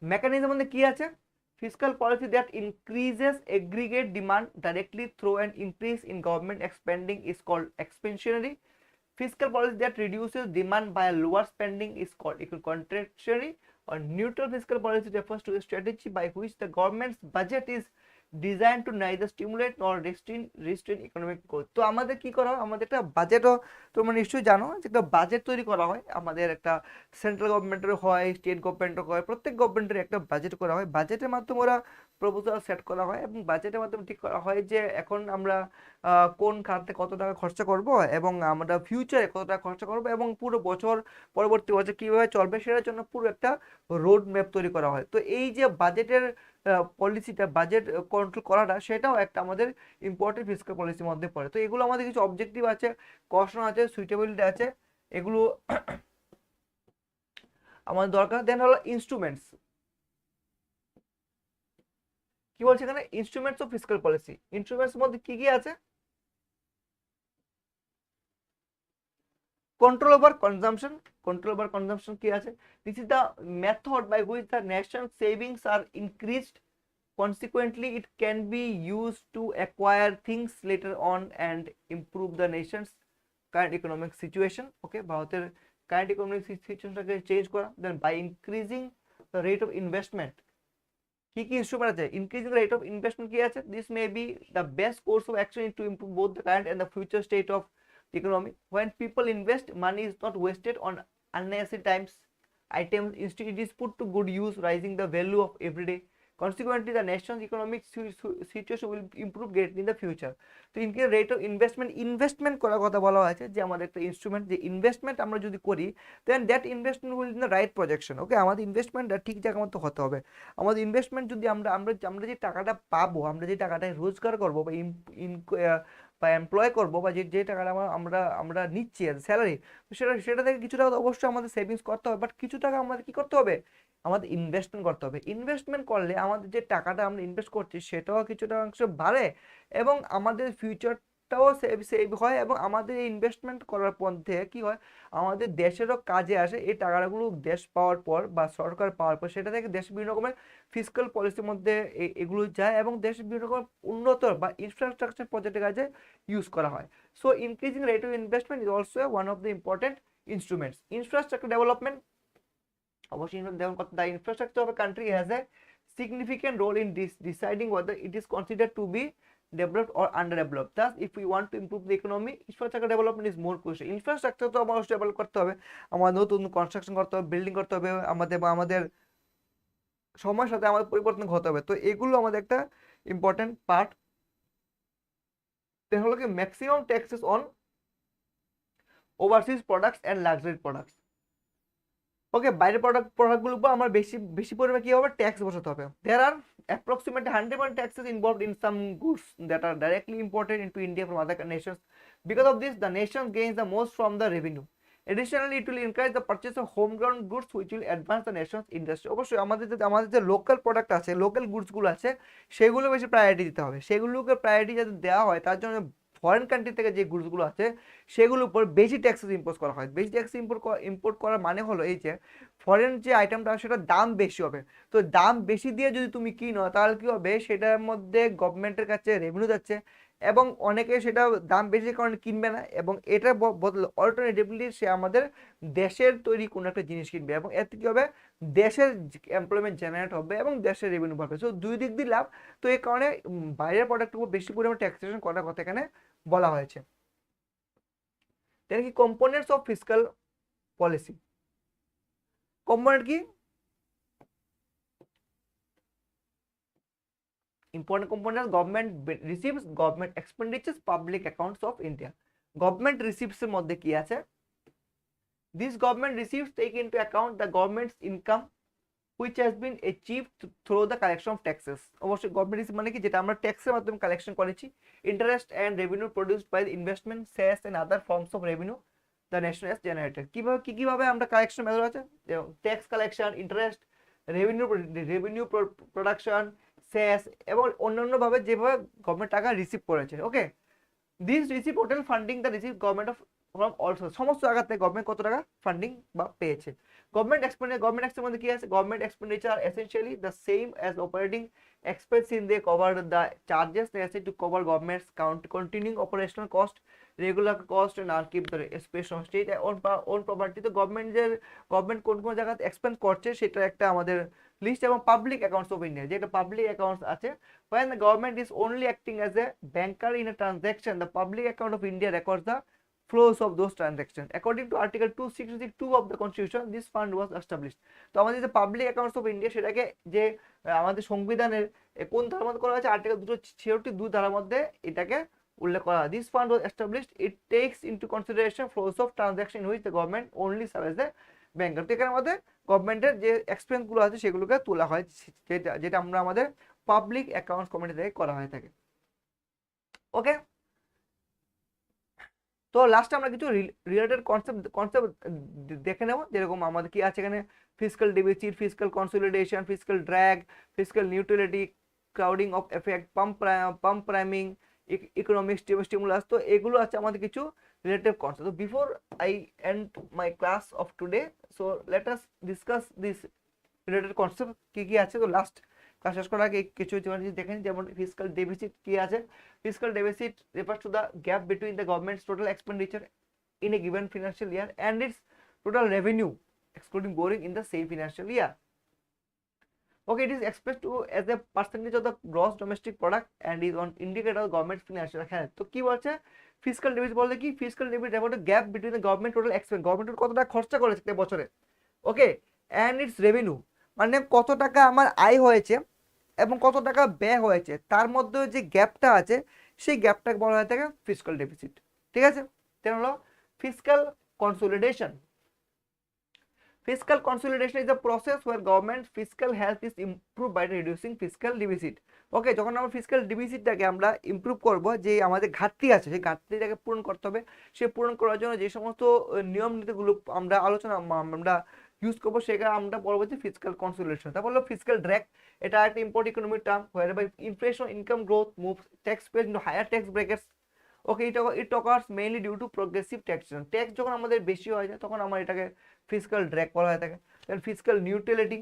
মেকানিজম মধ্যে কি আছে, fiscal policy that increases aggregate demand directly through an increase in government spending is called expansionary. Fiscal policy that reduces demand by a lower spending is called contractionary. Or neutral fiscal policy refers to a strategy by which the government's budget is design to neither stimulate nor restrain economic growth. তো আমাদের কি করা হয়, আমাদের একটা বাজেটও, তোমরা নিশ্চয়ই জানো যে একটা বাজেট তৈরি করা হয়, আমাদের একটা সেন্ট্রাল গভর্নমেন্টের হয়, স্টেট গভর্নমেন্টের হয়, প্রত্যেক গভর্নমেন্টের একটা বাজেট করা হয়। বাজেটের মাধ্যমে ওরা প্রপোজাল সেট করা হয় এবং বাজেটের মাধ্যমে ঠিক করা হয় যে এখন আমরা কোন খাতে কত টাকা খরচা করব এবং আমরা ফিউচারে কত টাকা খরচা করব এবং পুরো বছর পরবর্তী বছর কিভাবে চলবে সেটার জন্য পুরো একটা রোড ম্যাপ তৈরি করা হয়। তো এই যে বাজেটের পলিসিটা, বাজেট কন্ট্রোল করাটা, সেটাও একটা আমাদের ইম্পর্টেন্ট ফিসকাল পলিসির মধ্যে পড়ে। তো এগুলো আমাদের কিছু অবজেক্টিভ আছে, কস্ট আছে, সুইটেবিলিটি আছে, এগুলো আমাদের দরকার। দেন হলো ইনস্ট্রুমেন্টস, কি বলছে এখানে, instruments of fiscal policy. Instruments মধ্যে কি কি আছে, control over consumption, control over consumption কি আছে, this is the method by which the nation's savings are increased, consequently it can be used to acquire things later on and improve the nation's current economic situation. Okay, ভারতের current economic সিচুয়েশনটাকে change করা। then by increasing the rate of investment, কি কি instrument আছে, increasing rate of investment কি আছে, this may be the best course of action to improve both the current and the future state of economy. When people invest, money is not wasted on unnecessary times items. Instead, it is put to good use, raising the value of everyday. Consequently, the nation's economic situation will improve greatly in the future. তো increase rate of investment, investment করার কথা বলা হয়েছে যে আমাদের একটা instrument, যে investment আমরা যদি করি then that investment will in the right projection. Okay, আমাদের ইনভেস্টমেন্টটা ঠিক জায়গা মতো হতে হবে। আমাদের ইনভেস্টমেন্ট যদি আমরা আমরা আমরা যে টাকাটা পাবো, আমরা যে টাকাটা রোজগার করবো বা বা এমপ্লয় করবো, বা যে যে টাকাটা আমরা আমরা নিচ্ছি এজ স্যালারি, তো সেটা থেকে কিছু টাকা অবশ্যই আমাদের সেভিংস করতে হবে, বাট কিছু টাকা আমাদের কি করতে হবে, আমাদের ইনভেস্টমেন্ট করতে হবে। ইনভেস্টমেন্ট করলে আমাদের যে টাকাটা আমরা ইনভেস্ট করছি সেটাও কিছুটা অংশ বাড়ে এবং আমাদের ফিউচারটাও সেভ হয় এবং আমাদের এই ইনভেস্টমেন্ট করার মধ্যে কি হয়, আমাদের দেশেরও কাজে আসে। এই টাকাগুলো দেশ পাওয়ার পর বা সরকার পাওয়ার পর সেটা থেকে দেশ বিভিন্ন রকমের ফিসকাল পলিসির মধ্যে এগুলো যায় এবং দেশের বিভিন্ন রকম উন্নত বা ইনফ্রাস্ট্রাকচার প্রজেক্টের কাজে ইউজ করা হয়। So increasing rate of investment is also one of the important instruments. Infrastructure development, অবশ্যই the infrastructure of a country has a significant role in deciding whether it is considered to be developed or underdeveloped. Thus, if we want to improve the economy, infrastructure development is more crucial. Infrastructure তো অবশ্যই develop করতে হবে, আমাদের নতুন construction করতে হবে, building করতে হবে, আমাদের সময়ের সাথে আমাদের পরিবর্তন হতে হবে। তো এগুলো আমাদের একটা ইম্পর্টেন্ট পার্ট। হলো কি maximum taxes on overseas products and luxury products. Okay, বাইরের প্রোডাক্টগুলোর উপর আমার বেশি বেশি পরিমাণে কি হবে, ট্যাক্স বসাতে হবে। দেয়ার আর approximately 100% taxes involved in some goods that are directly imported into India from other nations. Because of this, the nation gains the most from the revenue. Additionally, it will encourage the purchase of homegrown goods which will advance the nation's industry. অবশ্যই আমাদের যে local product আছে, local গুডসগুলো আছে, সেগুলো বেশি priority দিতে হবে। সেগুলোকে প্রায়োরিটি যাতে দেওয়া হয় তার জন্য ফরেন কান্ট্রি থেকে যে গুডসগুলো আছে সেগুলোর উপর বেশি ট্যাক্সেস ইম্পোজ করা হয়। বেশি ট্যাক্স ইম্পোর্ট করার মানে হলো এই যে ফরেন যে আইটেমটা সেটার দাম বেশি হবে। তো দাম বেশি দিয়ে যদি তুমি কিনো তাহলে কি হবে, সেটার মধ্যে গভর্নমেন্টের কাছে রেভিনিউ যাচ্ছে এবং অনেকে সেটা দাম বেশি কারণে কিনবে না এবং এটা বদলে অল্টারনেটিভলি সে আমাদের দেশের তৈরি কোনো একটা জিনিস কিনবে এবং এতে কি হবে, দেশের এমপ্লয়মেন্ট জেনারেট হবে এবং দেশের রেভিনিউ বাড়বে। সো দুই দিক দিয়ে লাভ। তো এই কারণে বাইরের প্রোডাক্টের উপর বেশি পরিমাণে ট্যাক্সেশন করার কথা এখানে বলা হয়েছে। কি components of fiscal policy, component কি, important components, government receives, government expenditures, public accounts of India. Government receives এর মধ্যে কি আছে, this government receives take into account the government's income which has been achieved through the collection of taxes. অবশ্যই government receive মানে কি, যেটা আমরা ট্যাক্সের মাধ্যমে কালেকশন করেছি। Interest and revenue produced by the investment, cess and other forms of revenue the nation has generated. কিভাবে আমরা কালেকশন মেথড আছে, tax collection, interest, revenue production, cess এবং অন্যান্যভাবে যেভাবে গভর্নমেন্ট টাকা রিসিভ করেছে। Okay, this receive total funding the receive government of from also, সমস্ত জায়গাতে গভর্নমেন্ট কত টাকা ফান্ডিং বা পেয়েছে। গভর্নমেন্ট এক্সপেন্ডিচার মধ্যে কি আছে, government expenditure essentially the same as operating expense in they cover the charges necessary to cover government's continuing operational cost, regular cost and আর keep the space on state own property. তো government কোন কোন জায়গাতে expense করছে সেটা একটা আমাদের list এবং পাবলিক অ্যাকাউন্টস অফ ইন্ডিয়া, যেটা পাবলিক অ্যাকাউন্টস আছে, when the government is only acting as a banker in a transaction, the public account of India records the flows of those transactions. According to Article 262 of the Constitution, this fund was established. তো আমাদের যে public accounts of India সেটাকে যে আমাদের সংবিধানের কোন ধারার মধ্যে করা হয়েছে, আর্টিকেল 266 ধারার মধ্যে এটাকে উল্লেখ করা হয়। This fund was established, it takes into consideration flows of transaction which the government only serve as a banker. তো এখানে আমাদের গভর্নমেন্টের যে এক্সপেন্সগুলো আছে সেগুলোকে তোলা হয়, যেটা যেটা আমরা আমাদের পাবলিক অ্যাকাউন্টস কমিটি থেকে করা হয়ে থাকে। ওকে, তো লাস্টে আমরা কিছু রিলেটেড কনসেপ্ট দেখে নেব, যেরকম আমাদের কি আছে এখানে fiscal deficit, fiscal consolidation, fiscal drag, fiscal neutrality, crowding of effect, pump priming, economic stimulus. তো এগুলো আছে আমাদের কিছু রিলেটেড কনসেপ্ট। তো before I end my class of today, so let us discuss this related concept কি কি আছে। তো লাস্ট ক্লাস শেষ করার আগে কিছু জিনিস দেখেন, যেমন ফিসকাল ডেফিসিট কি আছে। Fiscal deficit refers to the gap between the government's total expenditure in a given financial year and its total revenue excluding borrowing in the same financial year. Okay, it is expressed to as a percentage of the gross domestic product and is on indicator of government financial health. তো কি বলছে fiscal deficit বলতে কি, fiscal deficit refer to gap between the government total expense, government কত টাকা খরচা করেছে একটা বছরে, ওকে, এন্ড ইটস রেভিনিউ, মানে কত টাকা আমার আয় হয়েছে এবং কত টাকা ব্যয় হয়েছে, তার মধ্যে যে গ্যাপটা আছে সেই গ্যাপটাকে বলা হয়ে থাকে ফিসকাল ডেফিসিট। ঠিক আছে, তেন হলো fiscal consolidation. Fiscal consolidation is a process where government fiscal health is improved by reducing fiscal deficit. ওকে, যখন আমরা ফিসকাল ডিফিসিটটাকে আমরা ইমপ্রুভ করব, যে আমাদের ঘাটতি আছে সেই ঘাটতিটাকে পূরণ করতে হবে, সে পূরণ করার জন্য যে সমস্ত নিয়ম নীতিগুলো আমরা আমরা ইউজ করবো সেটা আমরা বলবো যে ফিসকাল কনসলিডেশন। তারপর হলো ফিসকাল ড্র্যাগ, এটা একটা important economic term, whereby inflation, income growth moves tax paid into higher tax brackets. Okay, it occurs mainly due to progressive taxation, tax যখন আমাদের বেশি হয়ে যায় তখন আমরা এটাকে ফিসকাল ড্র্যাগ বলা হয়ে থাকে। Then fiscal neutrality,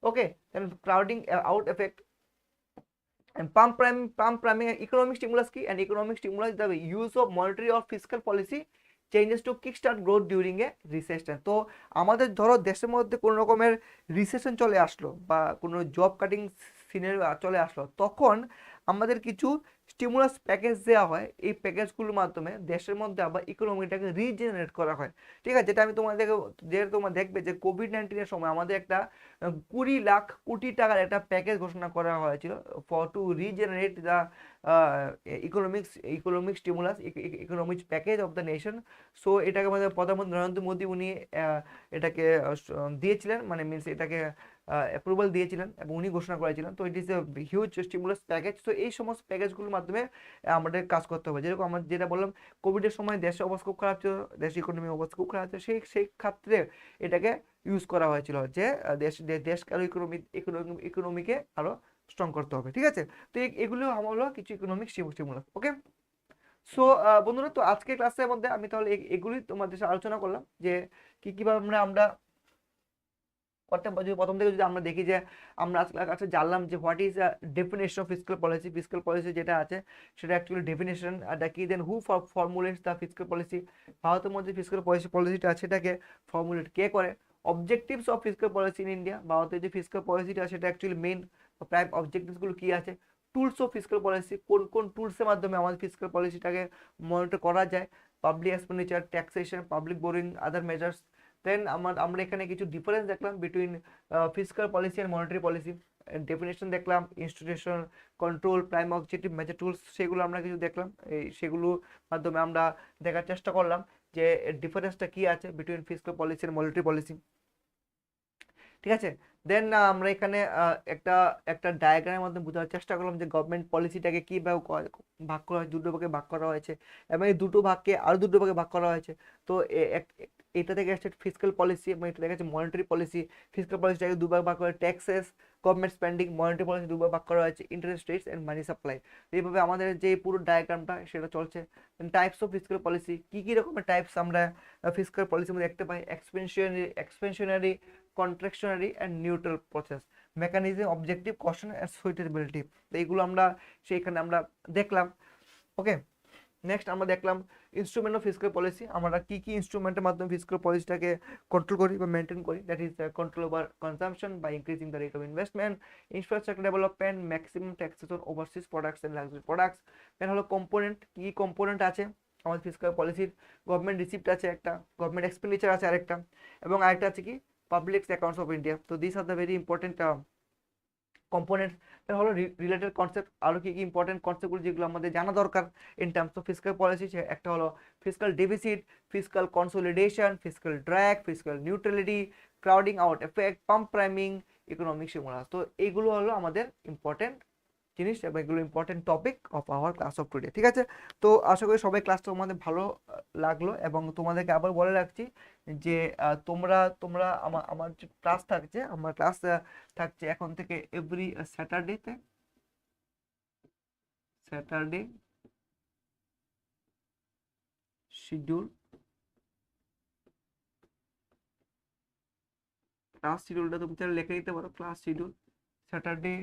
okay, then crowding out effect and pump priming and economic stimulus key, and economic stimulus is the use of monetary or fiscal policy changes to kickstart growth during a recession. তো আমাদের ধরো দেশের মধ্যে কোনো রকমের recession চলে আসলো বা কোনো জব কাটিং সিনারিও চলে আসলো, তখন আমাদের কিছু স্টিমুলাস প্যাকেজ দেওয়া হয়, এই প্যাকেজগুলোর মাধ্যমে দেশের মধ্যে আবার ইকোনমিটাকে রিজেনারেট করা হয়। ঠিক আছে, যেটা আমি তোমাদেরকে, যে তোমরা দেখবে যে কোভিড-19 সময় আমাদের একটা 20 লাখ কোটি টাকার একটা প্যাকেজ ঘোষণা করা হয়েছিল for to regenerate the economic stimulus, economic package of the nation. So এটাকে আমাদের প্রধানমন্ত্রী নরেন্দ্র মোদী উনি এটাকে দিয়েছিলেন, মানে মিনস এটাকে অ্যাপ্রুভাল দিয়েছিলেন এবং উনি ঘোষণা করেছিলেন। তো it is a huge stimulus package. তো এই সমস্ত প্যাকেজগুলোর মাধ্যমে আমাদের কাজ করতে হবে। যেরকম আমরা যেটা বললাম, কোভিডের সময় দেশের অবস্থা খুব খারাপ ছিল, দেশের ইকোনমি অবস্থা খুব খারাপ ছিল, সেই ক্ষেত্রে এটাকে ইউজ করা হয়েছিল যে দেশকে আরো ইকোনমিকে আরো স্ট্রং করতে হবে। ঠিক আছে, তো এগুলো আমার হলো কিছু ইকোনমিক স্টিমুলাস। ওকে, সো বন্ধুরা, তো আজকের ক্লাসের মধ্যে আমি তাহলে এগুলি তোমাদের সাথে আলোচনা করলাম যে কিভাবে আমরা করতে পারি। প্রথম থেকে যদি আমরা দেখি যে আমরা আজকে জানলাম যে what is definition of fiscal policy, fiscal policy যেটা আছে সেটা অ্যাকচুয়ালি ডেফিনেশন কি, দেন হু ফর্মুলেটস দ্য ফিসকাল পলিসি, ভারতের মধ্যে ফিসকাল পলিসিটা আছে সেটাকে ফর্মুলেট কে করে, objectives of fiscal policy in India, ভারতের যে ফিসকাল পলিসিটা আছে সেটা অ্যাকচুয়ালি মেইন প্রাইম অবজেক্টিভসগুলো কি আছে, টুলস অফ ফিসকাল পলিসি, কোন কোন টুলসের মাধ্যমে আমাদের ফিসকাল পলিসিটাকে মনিটর করা যায়, public expenditure, taxation, public borrowing, other measures. Then আমরা এখানে কিছু ডিফারেন্স দেখলাম between fiscal policy and monetary policy, definition দেখলাম, institution, control, prime objective, major tools, সেগুলো আমরা কিছু দেখলাম। সেগুলোর মাধ্যমে আমরা দেখার চেষ্টা করলাম যে ডিফারেন্সটা কি আছে between fiscal policy and monetary policy. ঠিক আছে, দেন আমরা এখানে একটা ডায়াগ্রামের মাধ্যমে বোঝার চেষ্টা করলাম যে গভর্নমেন্ট পলিসিটাকে কিভাবে ভাগ করা হয়, দুটো ভাগে ভাগ করা হয়েছে এবং এই দুটো ভাগকে আরো দুটো ভাগে ভাগ করা হয়েছে। তো এটা থেকে আসছে ফিসকাল পলিসি এবং এটা থেকে আছে মনিটারি পলিসি। ফিসকাল পলিসিটাকে দুভাগ ভাগ করে taxes, government spending, monetary policy দুভাগ ভাগ করা হয়েছে interest rates and money supply. এইভাবে আমাদের যে পুরো ডায়াগ্রামটা সেটা চলছে। টাইপস অফ ফিসকাল পলিসি, কি রকমের টাইপস আমরা ফিসকাল পলিসির মধ্যে দেখতে পাই, expansionary, contractionary and neutral process, mechanism, objective, cost and suitability. তো এইগুলো আমরা সেইখানে আমরা দেখলাম। ওকে, নেক্সট আমরা দেখলাম ইনস্ট্রুমেন্ট অফ ফিসকাল পলিসি, আমরা কি কি ইনস্ট্রুমেন্টের মাধ্যমে ফিসকাল পলিসিটাকে কন্ট্রোল করি বা মেনটেন করি। That is control over consumption by increasing the rate of investment, infrastructure development, maximum taxation overseas products and luxury products. Then হলো কম্পোনেন্ট, কি কম্পোনেন্ট আছে আমাদের ফিসকাল পলিসির, গভর্নমেন্ট রিসিপ্ট আছে একটা, গভর্নমেন্ট এক্সপেন্ডিচার আছে আরেকটা, এবং আরেকটা আছে কি পাবলিক অ্যাকাউন্টস অফ ইন্ডিয়া। তো this are the very important components. হলো রিলেটেড কনসেপ্ট, আরও কি কি ইম্পর্টেন্ট কনসেপ্টগুলো যেগুলো আমাদের জানা দরকার in terms of fiscal policy, একটা হলো fiscal deficit, fiscal consolidation, fiscal drag, fiscal neutrality, crowding out effect, pump priming, economic stimulus. তো এইগুলো হলো আমাদের ইম্পর্টেন্ট জিনিস এবং এগুলো important topic of our class of today. ঠিক আছে, তো আশা করি সবাই ক্লাসটা তোমাদের ভালো লাগলো, এবং তোমাদেরকে আবার বলে রাখছি যে তোমরা তোমরা আমার যে ক্লাস থাকছে, আমার ক্লাস থাকছে এখন থেকে এভরি স্যাটারডে শিডিউল, ক্লাস শিডিউলটা তুমি চাইলে লিখে দিতে পারো। ক্লাস শিডিউল স্যাটারডে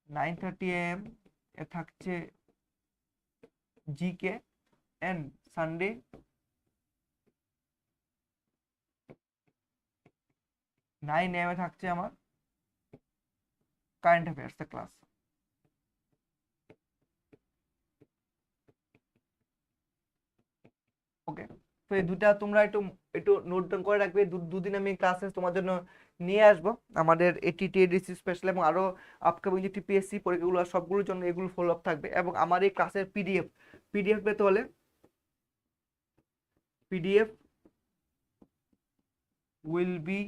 9:30 AM এ থাকছে জিকে, এন্ড সানডে 9 AM এ থাকছে আমার কারেন্ট অ্যাফেয়ার্স এর ক্লাস। ওকে, তো এই দুটা তোমরা একটু একটু নোট ডাউন করে রাখবে। দুদিন আমি ক্লাসে তোমার জন্য নিয়ে আসবো, আমাদের টিটিএডিসি স্পেশাল এবং আরো আপকামিং যে টিপিএসসি পরীক্ষাগুলো সবগুলোর জন্য এগুলো ফলো আপ থাকবে। এবং আমার এই ক্লাসের পিডিএফ পেতে হলে PDF will be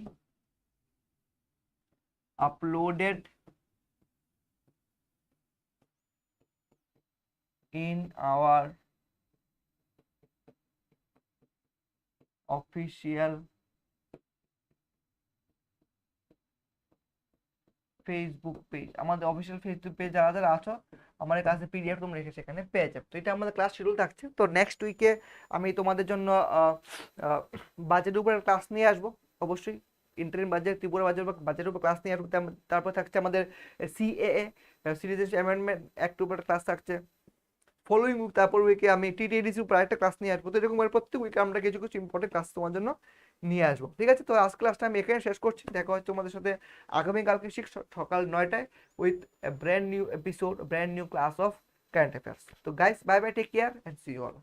uploaded in our official Facebook page. আমাদের অফিসিয়াল ফেসবুক পেজ যারা যারা আছো, আমার কাছে পিডিএফ তোমরা রেখে সেখানে পেয়ে যাবে। তো এটা আমাদের ক্লাস শিডিউল থাকছে। তো নেক্সট উইকে আমি তোমাদের জন্য বাজেটের উপরে ক্লাস নিয়ে আসবো অবশ্যই, ইন্টারিম বাজেট, ত্রিপুরা বাজেট বা বাজেটের উপর ক্লাস নিয়ে আসবো। তারপর থাকছে আমাদের সিএএ সিটিজেনশিপ অ্যামেন্ডমেন্ট অ্যাক্ট উপর ক্লাস থাকছে। ফলোইং উইক, তারপর উইকে আমি টিটিএডিসির উপর একটা ক্লাস নিয়ে আসবো। তো এরকম প্রত্যেক উইকে আমরা কিছু কিছু ইম্পর্টেন্ট ক্লাস তোমার জন্য নিয়ে আসবো। ঠিক আছে, তো আজ ক্লাসটা আমি এখানে শেষ করছি। দেখা হচ্ছে তোমাদের সাথে আগামীকালকে সকাল 9টায় with brand new episode, brand new class of current affairs. তো guys, bye bye, take care and see you all.